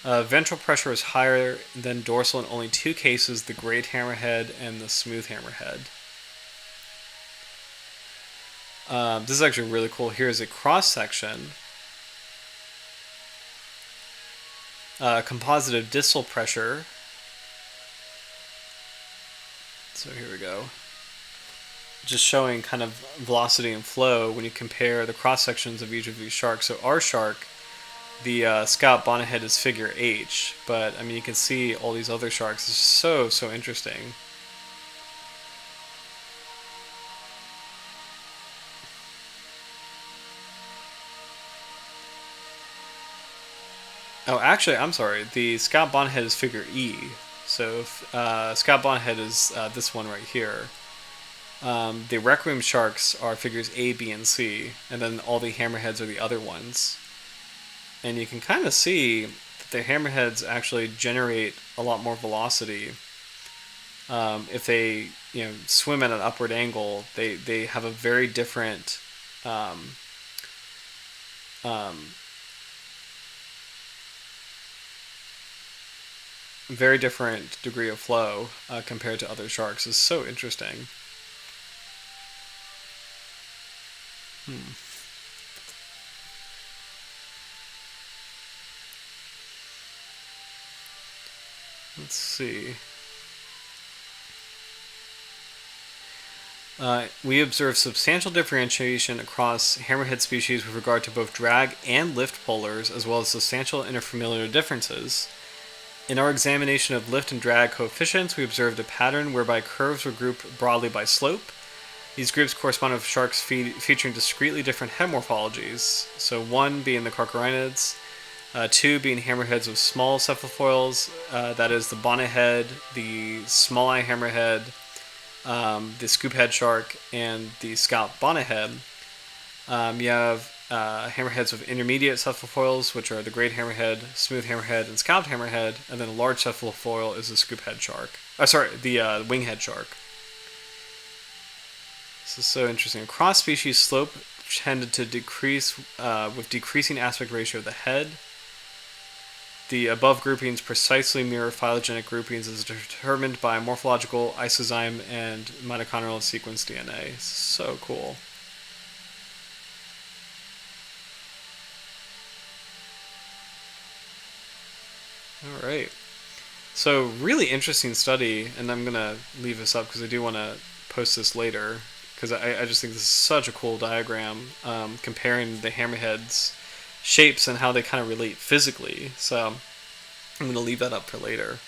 Ventral pressure is higher than dorsal in only 2 cases, the great hammerhead and the smooth hammerhead. This is actually really cool. Here is a cross-section. Composite of distal pressure. So here we go. Just showing kind of velocity and flow when you compare the cross sections of each of these sharks. So our shark, the scalloped bonnethead, is figure H, but I mean you can see all these other sharks. It's so interesting. Oh, actually, I'm sorry. The scalloped bonnethead is figure E. So scalloped bonnethead is this one right here. The requiem sharks are figures A, B, and C, and then all the hammerheads are the other ones. And you can kind of see that the hammerheads actually generate a lot more velocity. If they swim at an upward angle, they have a very different degree of flow compared to other sharks. It's so interesting. Let's see. We observe substantial differentiation across hammerhead species with regard to both drag and lift polars, as well as substantial interfamiliar differences. In our examination of lift and drag coefficients, we observed a pattern whereby curves were grouped broadly by slope. These groups correspond with sharks featuring discretely different head morphologies. So 1 being the Carcharodontids, 2 being hammerheads with small cephalofoils, that is the bonnethead, the small eye hammerhead, the scoophead shark, and the scalloped bonnethead. You have hammerheads with intermediate cephalofoils, which are the great hammerhead, smooth hammerhead, and scalloped hammerhead, and then a large cephalofoil is the scoophead shark. The winghead shark. This is so interesting. Cross-species slope tended to decrease with decreasing aspect ratio of the head. The above groupings precisely mirror phylogenetic groupings as determined by morphological, isozyme, and mitochondrial sequence DNA. So cool. All right. So really interesting study, and I'm going to leave this up because I do want to post this later because I just think this is such a cool diagram comparing the hammerheads' shapes and how they kind of relate physically. So I'm going to leave that up for later.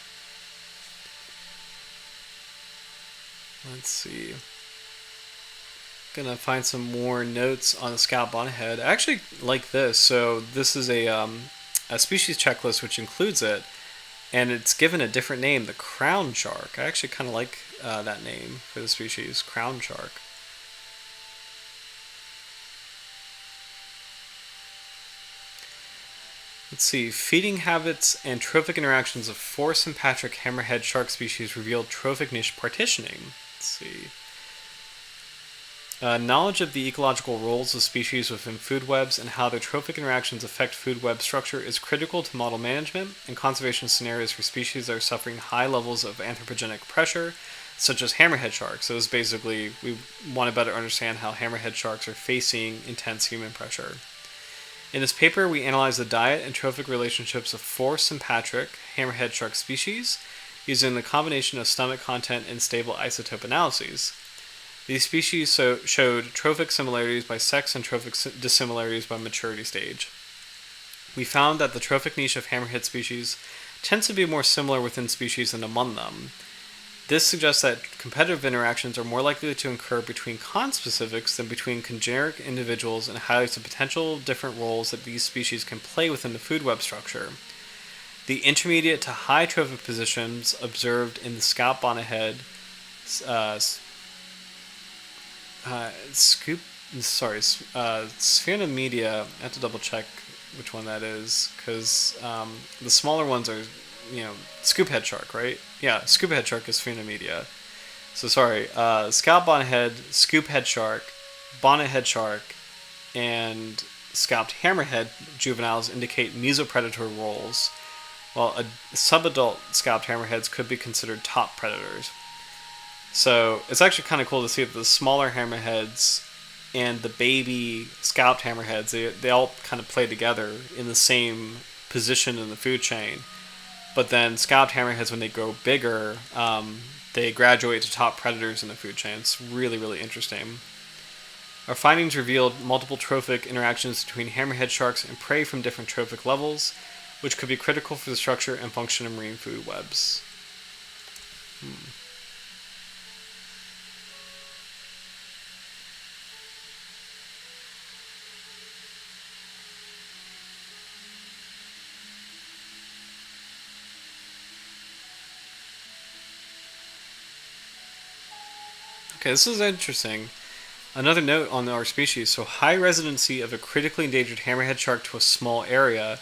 Let's see. Gonna find some more notes on the scalloped bonnethead. I actually like this. So this is a species checklist which includes it, and it's given a different name, the crown shark. I actually kind of like that name for the species, crown shark. Let's see. Feeding habits and trophic interactions of 4 sympatric hammerhead shark species revealed trophic niche partitioning. Let's see. Knowledge of the ecological roles of species within food webs and how their trophic interactions affect food web structure is critical to model management and conservation scenarios for species that are suffering high levels of anthropogenic pressure, such as hammerhead sharks. So it's basically, we want to better understand how hammerhead sharks are facing intense human pressure. In this paper, we analyzed the diet and trophic relationships of 4 sympatric hammerhead shark species using the combination of stomach content and stable isotope analyses. These species showed trophic similarities by sex and trophic dissimilarities by maturity stage. We found that the trophic niche of hammerhead species tends to be more similar within species than among them. This suggests that competitive interactions are more likely to occur between conspecifics than between congeneric individuals, and highlights the potential different roles that these species can play within the food web structure. The intermediate to high trophic positions observed in the scalloped bonnethead, Sphyrna media. I have to double check which one that is because the smaller ones are, scoophead shark, right? Yeah, scoophead shark is Sphyrna media. So sorry, scalloped bonnethead, scoophead shark, bonnethead shark, and scalloped hammerhead juveniles indicate mesopredator roles, while subadult scalloped hammerheads could be considered top predators. So it's actually kind of cool to see that the smaller hammerheads and the baby scalloped hammerheads, they all kind of play together in the same position in the food chain. But then scalloped hammerheads, when they grow bigger, they graduate to top predators in the food chain. It's really, really interesting. Our findings revealed multiple trophic interactions between hammerhead sharks and prey from different trophic levels, which could be critical for the structure and function of marine food webs. Okay, this is interesting. Another note on our species. So high residency of a critically endangered hammerhead shark to a small area.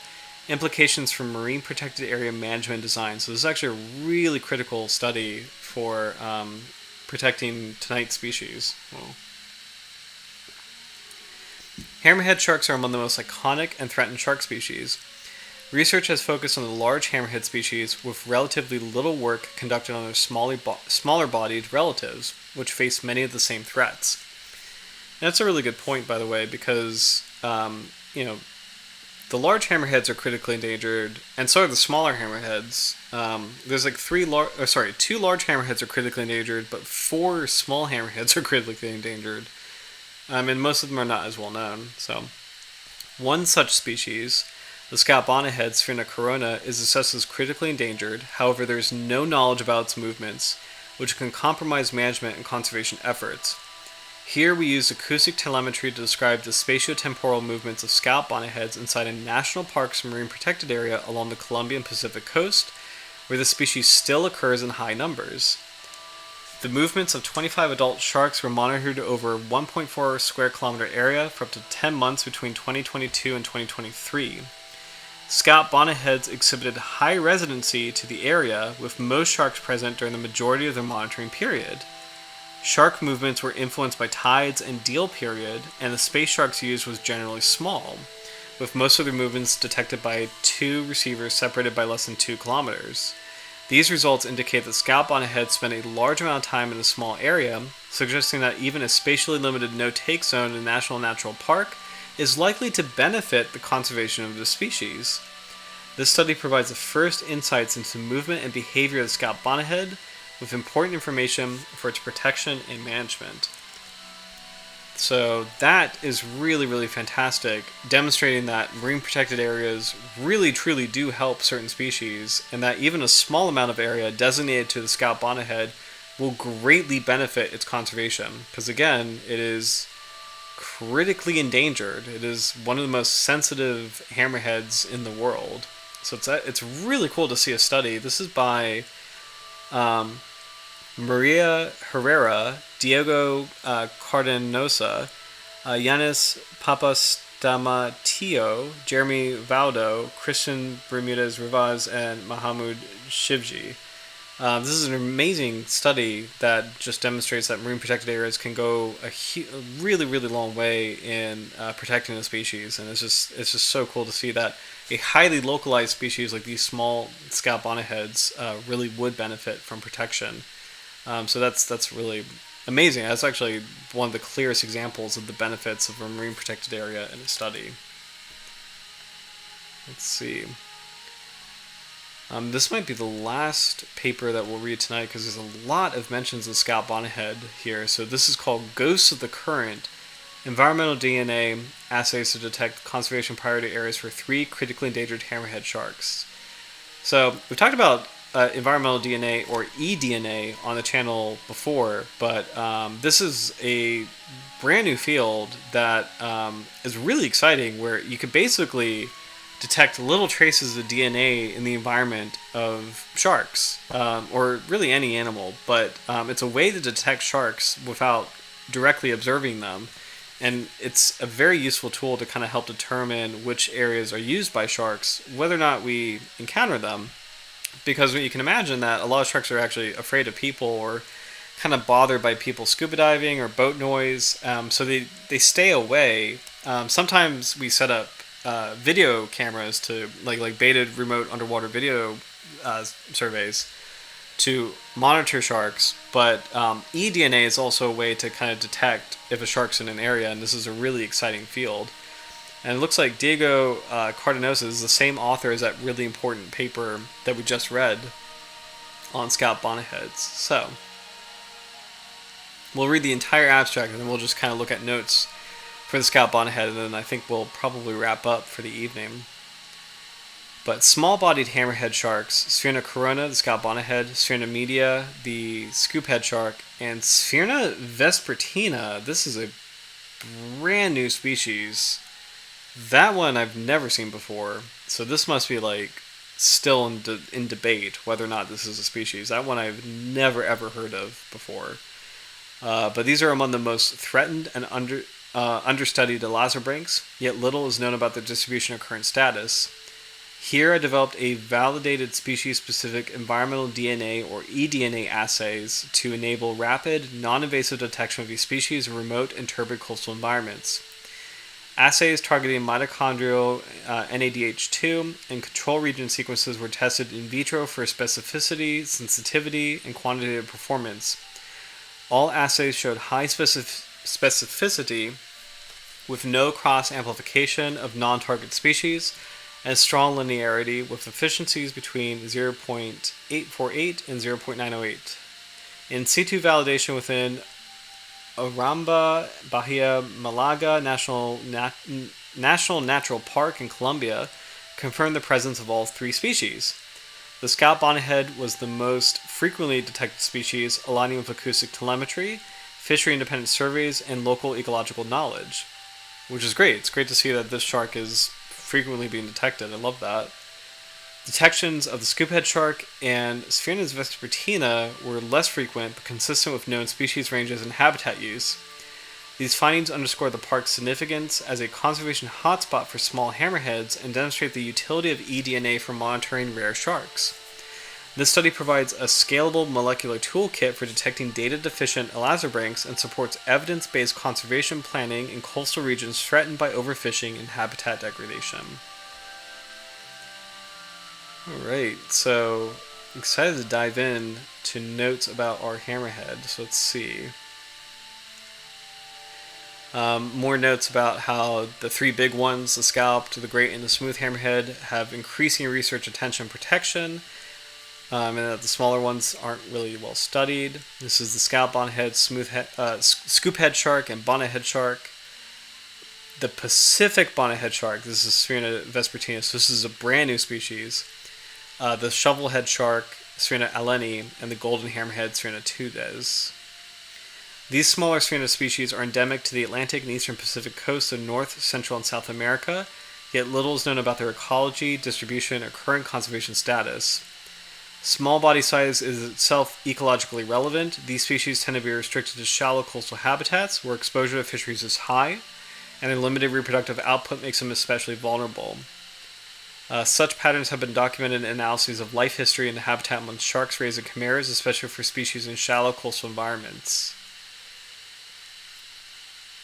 Implications for marine protected area management design. So this is actually a really critical study for protecting tonight's species. Whoa. Hammerhead sharks are among the most iconic and threatened shark species. Research has focused on the large hammerhead species, with relatively little work conducted on their smaller-bodied relatives, which face many of the same threats. And that's a really good point, by the way, because the large hammerheads are critically endangered, and so are the smaller hammerheads. There's like 2 large hammerheads are critically endangered, but 4 small hammerheads are critically endangered, and most of them are not as well known. So, one such species, the scalloped bonnethead, Sphyrna corona, is assessed as critically endangered. However, there is no knowledge about its movements, which can compromise management and conservation efforts. Here we use acoustic telemetry to describe the spatiotemporal movements of scalloped bonnetheads inside a national park's marine protected area along the Colombian Pacific coast, where the species still occurs in high numbers. The movements of 25 adult sharks were monitored over a 1.4 square kilometer area for up to 10 months between 2022 and 2023. Scalloped bonnetheads exhibited high residency to the area, with most sharks present during the majority of their monitoring period. Shark movements were influenced by tides and deal period, and the space sharks used was generally small, with most of their movements detected by two receivers separated by less than 2 kilometers. These results indicate that scalloped bonnetheads spend a large amount of time in a small area, suggesting that even a spatially limited no-take zone in a national natural park is likely to benefit the conservation of the species. This study provides the first insights into movement and behavior of the scalloped bonnethead, with important information for its protection and management. So that is really, really fantastic, demonstrating that marine protected areas really, truly do help certain species, and that even a small amount of area designated to the scalloped bonnethead will greatly benefit its conservation, because again, it is critically endangered. It is one of the most sensitive hammerheads in the world. So it's really cool to see a study. This is by Maria Herrera, Diego Cardenosa, Yanis Papastamatillo, Jeremy Valdo, Christian Bermudez Rivas, and Mahamud Shivji. This is an amazing study that just demonstrates that marine protected areas can go a really, really long way in protecting the species, and it's just so cool to see that a highly localized species like these small scalloped bonnetheads really would benefit from protection. So that's really amazing. That's actually one of the clearest examples of the benefits of a marine protected area in a study. Let's see. This might be the last paper that we'll read tonight because there's a lot of mentions of scalloped bonnethead here. So this is called Ghosts of the Current: Environmental DNA Assays to Detect Conservation Priority Areas for 3 Critically Endangered Hammerhead Sharks. So we've talked about environmental DNA, or eDNA, on the channel before, but this is a brand new field that is really exciting, where you could basically detect little traces of DNA in the environment of sharks, or really any animal, but it's a way to detect sharks without directly observing them, and it's a very useful tool to kind of help determine which areas are used by sharks, whether or not we encounter them, because you can imagine that a lot of sharks are actually afraid of people, or kind of bothered by people scuba diving or boat noise, so they stay away. Sometimes we set up video cameras to like baited remote underwater video surveys to monitor sharks, but eDNA is also a way to kind of detect if a shark's in an area, and this is a really exciting field. And it looks like Diego Cardenosa is the same author as that really important paper that we just read on scalloped bonnetheads. So we'll read the entire abstract, and then we'll just kind of look at notes for the scalloped bonnethead, and then I think we'll probably wrap up for the evening. But small-bodied hammerhead sharks, Sphyrna corona, the scalloped bonnethead, Sphyrna media, the scoophead shark, and Sphyrna vespertina. This is a brand new species. That one I've never seen before, so this must be like still in debate whether or not this is a species. That one I've never ever heard of before. But these are among the most threatened and understudied elasmobranchs, yet little is known about their distribution or current status. Here I developed a validated species-specific environmental DNA, or eDNA, assays to enable rapid, non-invasive detection of these species in remote and turbid coastal environments. Assays targeting mitochondrial NADH2 and control region sequences were tested in vitro for specificity, sensitivity, and quantitative performance. All assays showed high specificity with no cross-amplification of non-target species, and strong linearity with efficiencies between 0.848 and 0.908. In situ validation within Aramba, Bahia Malaga National Natural Park in Colombia confirmed the presence of all 3 species. The scalloped bonnethead was the most frequently detected species, aligning with acoustic telemetry, fishery-independent surveys, and local ecological knowledge, which is great. It's great to see that this shark is frequently being detected. I love that. Detections of the scoophead shark and Sphyrna vespertina were less frequent but consistent with known species ranges and habitat use. These findings underscore the park's significance as a conservation hotspot for small hammerheads and demonstrate the utility of eDNA for monitoring rare sharks. This study provides a scalable molecular toolkit for detecting data-deficient elazabranchs and supports evidence-based conservation planning in coastal regions threatened by overfishing and habitat degradation. Alright, so I'm excited to dive in to notes about our hammerhead. So let's see. More notes about how the three big ones, the scalloped, the great, and the smooth hammerhead, have increasing research attention and protection, and that the smaller ones aren't really well studied. This is the scalloped bonnethead, scoophead shark, and bonnethead shark. The Pacific bonnethead shark, this is Sphyrna vespertina, so this is a brand new species. The shovelhead shark, Sphyrna alleni, and the golden hammerhead, Sphyrna tudes. These smaller Sphyrna species are endemic to the Atlantic and eastern Pacific coasts of North, Central, and South America, yet little is known about their ecology, distribution, or current conservation status. Small body size is itself ecologically relevant. These species tend to be restricted to shallow coastal habitats where exposure to fisheries is high, and their limited reproductive output makes them especially vulnerable. Such patterns have been documented in analyses of life history and the habitat among sharks raised in chimeras, especially for species in shallow coastal environments.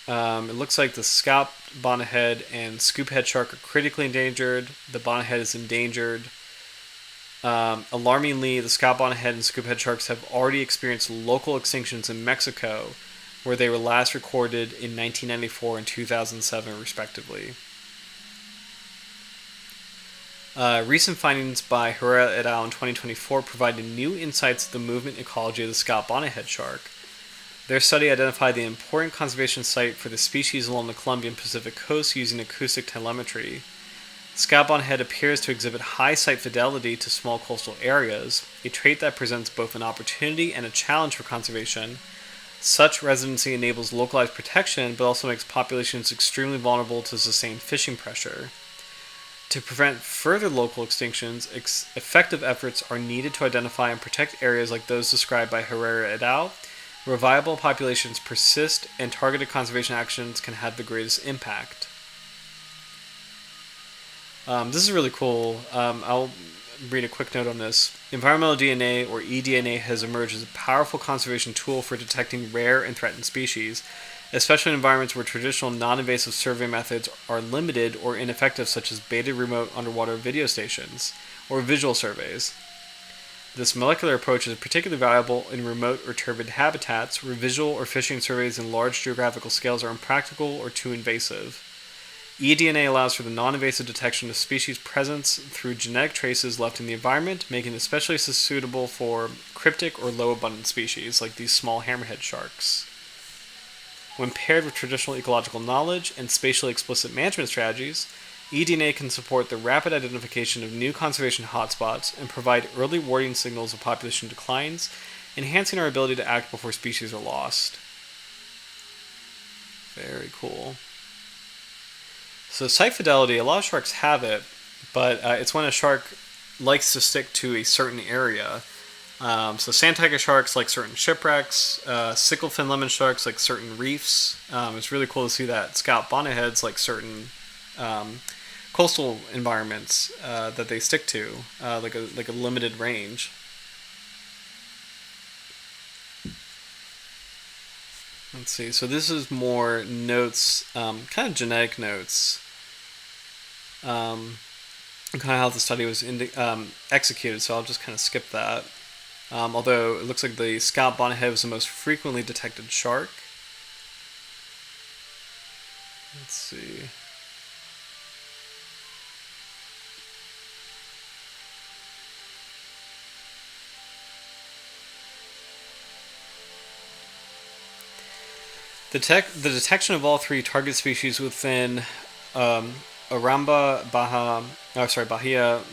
It looks like the scalloped bonnethead and scoophead shark are critically endangered. The bonnethead is endangered. Alarmingly, the scalloped bonnethead and scoophead sharks have already experienced local extinctions in Mexico, where they were last recorded in 1994 and 2007, respectively. Recent findings by Herrera et al. In 2024 provided new insights to the movement ecology of the scalloped bonnethead shark. Their study identified the important conservation site for the species along the Colombian Pacific coast using acoustic telemetry. Scalloped bonnethead appears to exhibit high site fidelity to small coastal areas, a trait that presents both an opportunity and a challenge for conservation. Such residency enables localized protection, but also makes populations extremely vulnerable to sustained fishing pressure. To prevent further local extinctions, effective efforts are needed to identify and protect areas like those described by Herrera et al., where viable populations persist and targeted conservation actions can have the greatest impact. This is really cool. I'll read a quick note on this. Environmental DNA, or eDNA, has emerged as a powerful conservation tool for detecting rare and threatened species, especially in environments where traditional non-invasive survey methods are limited or ineffective, such as beta remote underwater video stations or visual surveys. This molecular approach is particularly valuable in remote or turbid habitats where visual or fishing surveys in large geographical scales are impractical or too invasive. eDNA allows for the non-invasive detection of species presence through genetic traces left in the environment, making it especially suitable for cryptic or low-abundant species like these small hammerhead sharks. When paired with traditional ecological knowledge and spatially explicit management strategies, eDNA can support the rapid identification of new conservation hotspots and provide early warning signals of population declines, enhancing our ability to act before species are lost. Very cool. So site fidelity, a lot of sharks have it, but it's when a shark likes to stick to a certain area. So sand tiger sharks like certain shipwrecks, sickle fin lemon sharks like certain reefs. It's really cool to see that scalloped bonnetheads like certain coastal environments that they stick to, like a limited range. Let's see. So this is more notes, kind of genetic notes, and kind of how the study was executed. So I'll just kind of skip that. Although it looks like the scalloped bonnethead was the most frequently detected shark. Let's see. The detection of all three target species within Bahia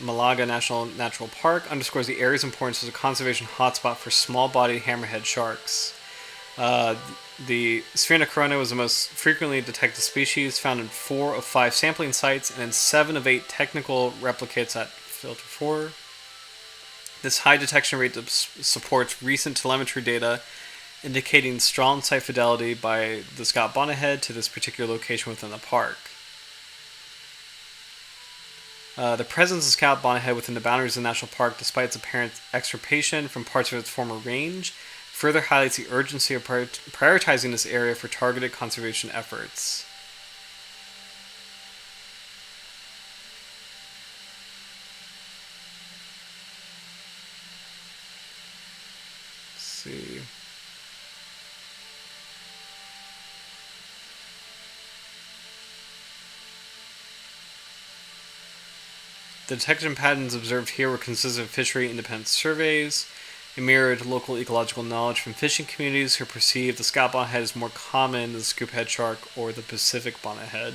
Malaga Natural Park underscores the area's importance as a conservation hotspot for small-bodied hammerhead sharks. The Sphyrna corona was the most frequently detected species, found in 4 of 5 sampling sites and in 7 of 8 technical replicates at filter 4. This high detection rate supports recent telemetry data indicating strong site fidelity by the Scalloped Bonnethead to this particular location within the park. The presence of Scalloped Bonnethead within the boundaries of the national park, despite its apparent extirpation from parts of its former range, further highlights the urgency of prioritizing this area for targeted conservation efforts. Let's see. The detection patterns observed here were consistent with fishery independent surveys and mirrored local ecological knowledge from fishing communities who perceive the Scalloped Bonnethead as more common than the scoophead shark or the Pacific bonnethead.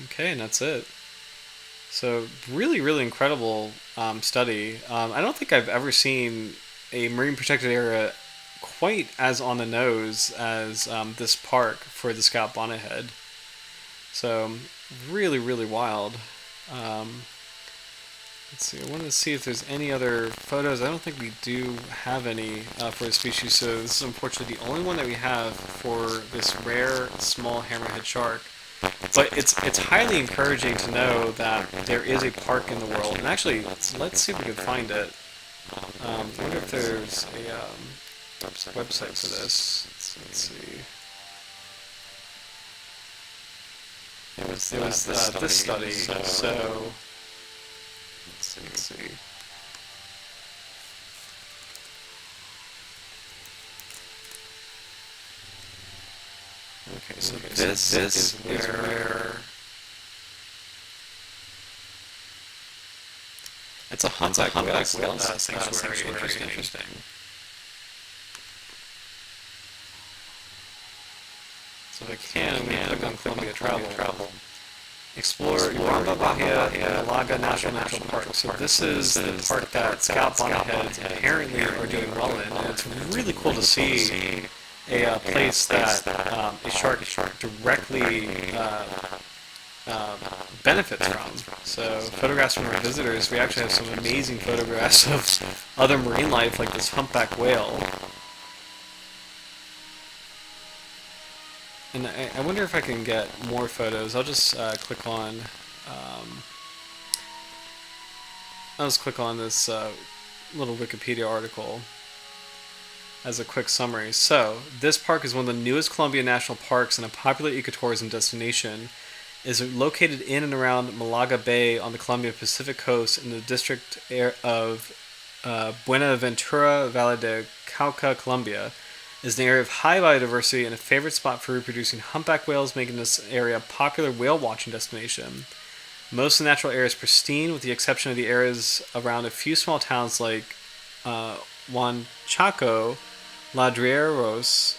Okay, and that's it. So really, really incredible study. I don't think I've ever seen a marine protected area quite as on the nose as this park for the Scalloped Bonnethead. So really, really wild. Let's see, I wanted to see if there's any other photos. I don't think we do have any for the species, so this is unfortunately the only one that we have for this rare small hammerhead shark. But it's highly encouraging to know that there is a park in the world. And actually, let's see if we can find it. I wonder if there's a website for this. Let's see. It was this study, so let's see. Okay, so this is where it's a humpback whale sanctuary. Interesting. So I can click on Columbia Travel. Explore Uramba Bahia and Malaga National Park. So this is the park that Scalloped Bonnetheads apparently are doing well in, and it's really cool to see a place that a shark directly benefits from. So photographs from our visitors, we actually have some amazing photographs of other marine life like this humpback whale. And I wonder if I can get more photos. I'll just click on this little Wikipedia article as a quick summary. So, this park is one of the newest Columbia National Parks and a popular ecotourism destination. It is located in and around Malaga Bay on the Columbia Pacific coast in the district of Buenaventura, Valle de Cauca, Colombia. It is an area of high biodiversity and a favorite spot for reproducing humpback whales, making this area a popular whale watching destination. Most of the natural area is pristine, with the exception of the areas around a few small towns like Huanchaco, Radueleros,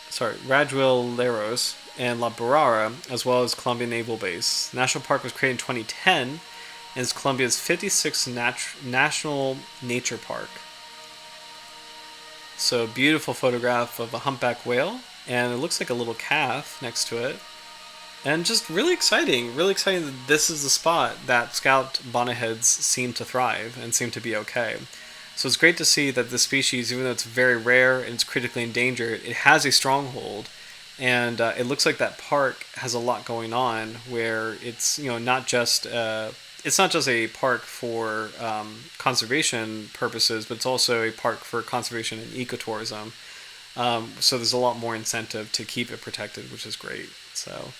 and La Barrera, as well as Columbia Naval Base. The National Park was created in 2010 and is Columbia's 56th National Nature Park. So, beautiful photograph of a humpback whale, and it looks like a little calf next to it. And just really exciting that this is the spot that Scalloped Bonnetheads seem to thrive and seem to be okay. So it's great to see that this species, even though it's very rare and it's critically endangered, it has a stronghold. And it looks like that park has a lot going on, where it's not just a park for conservation purposes, but it's also a park for conservation and ecotourism. So there's a lot more incentive to keep it protected, which is great. So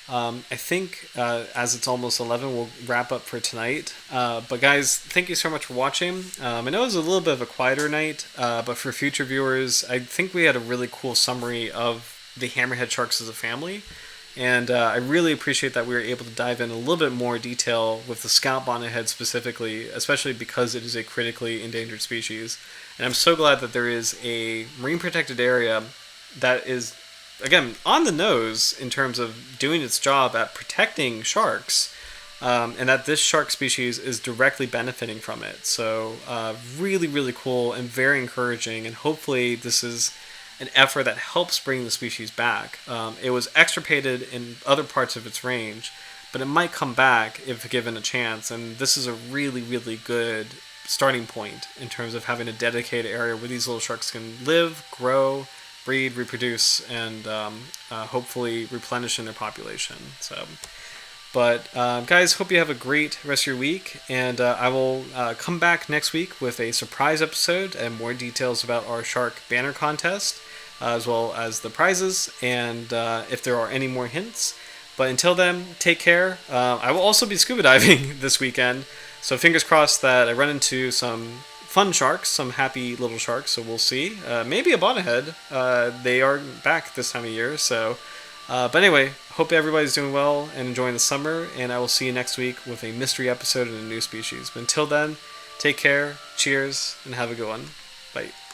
I think as it's almost 11, we'll wrap up for tonight. But guys, thank you so much for watching. I know it was a little bit of a quieter night, but for future viewers, I think we had a really cool summary of the hammerhead sharks as a family. And I really appreciate that we were able to dive in a little bit more detail with the Scalloped Bonnethead specifically, especially because it is a critically endangered species. And I'm so glad that there is a marine protected area that is, again, on the nose in terms of doing its job at protecting sharks, and that this shark species is directly benefiting from it. So really, really cool and very encouraging, and hopefully this is an effort that helps bring the species back. It was extirpated in other parts of its range, but it might come back if given a chance. And this is a really, really good starting point in terms of having a dedicated area where these little sharks can live, grow, breed, reproduce, and hopefully replenish in their population. So, but guys, hope you have a great rest of your week, and I will come back next week with a surprise episode and more details about our shark banner contest, as well as the prizes, and if there are any more hints. But until then, take care. I will also be scuba diving this weekend, so fingers crossed that I run into some fun sharks, some happy little sharks, so we'll see. Maybe a bonnethead. They are back this time of year, so... but anyway, hope everybody's doing well and enjoying the summer, and I will see you next week with a mystery episode and a new species. But until then, take care, cheers, and have a good one. Bye.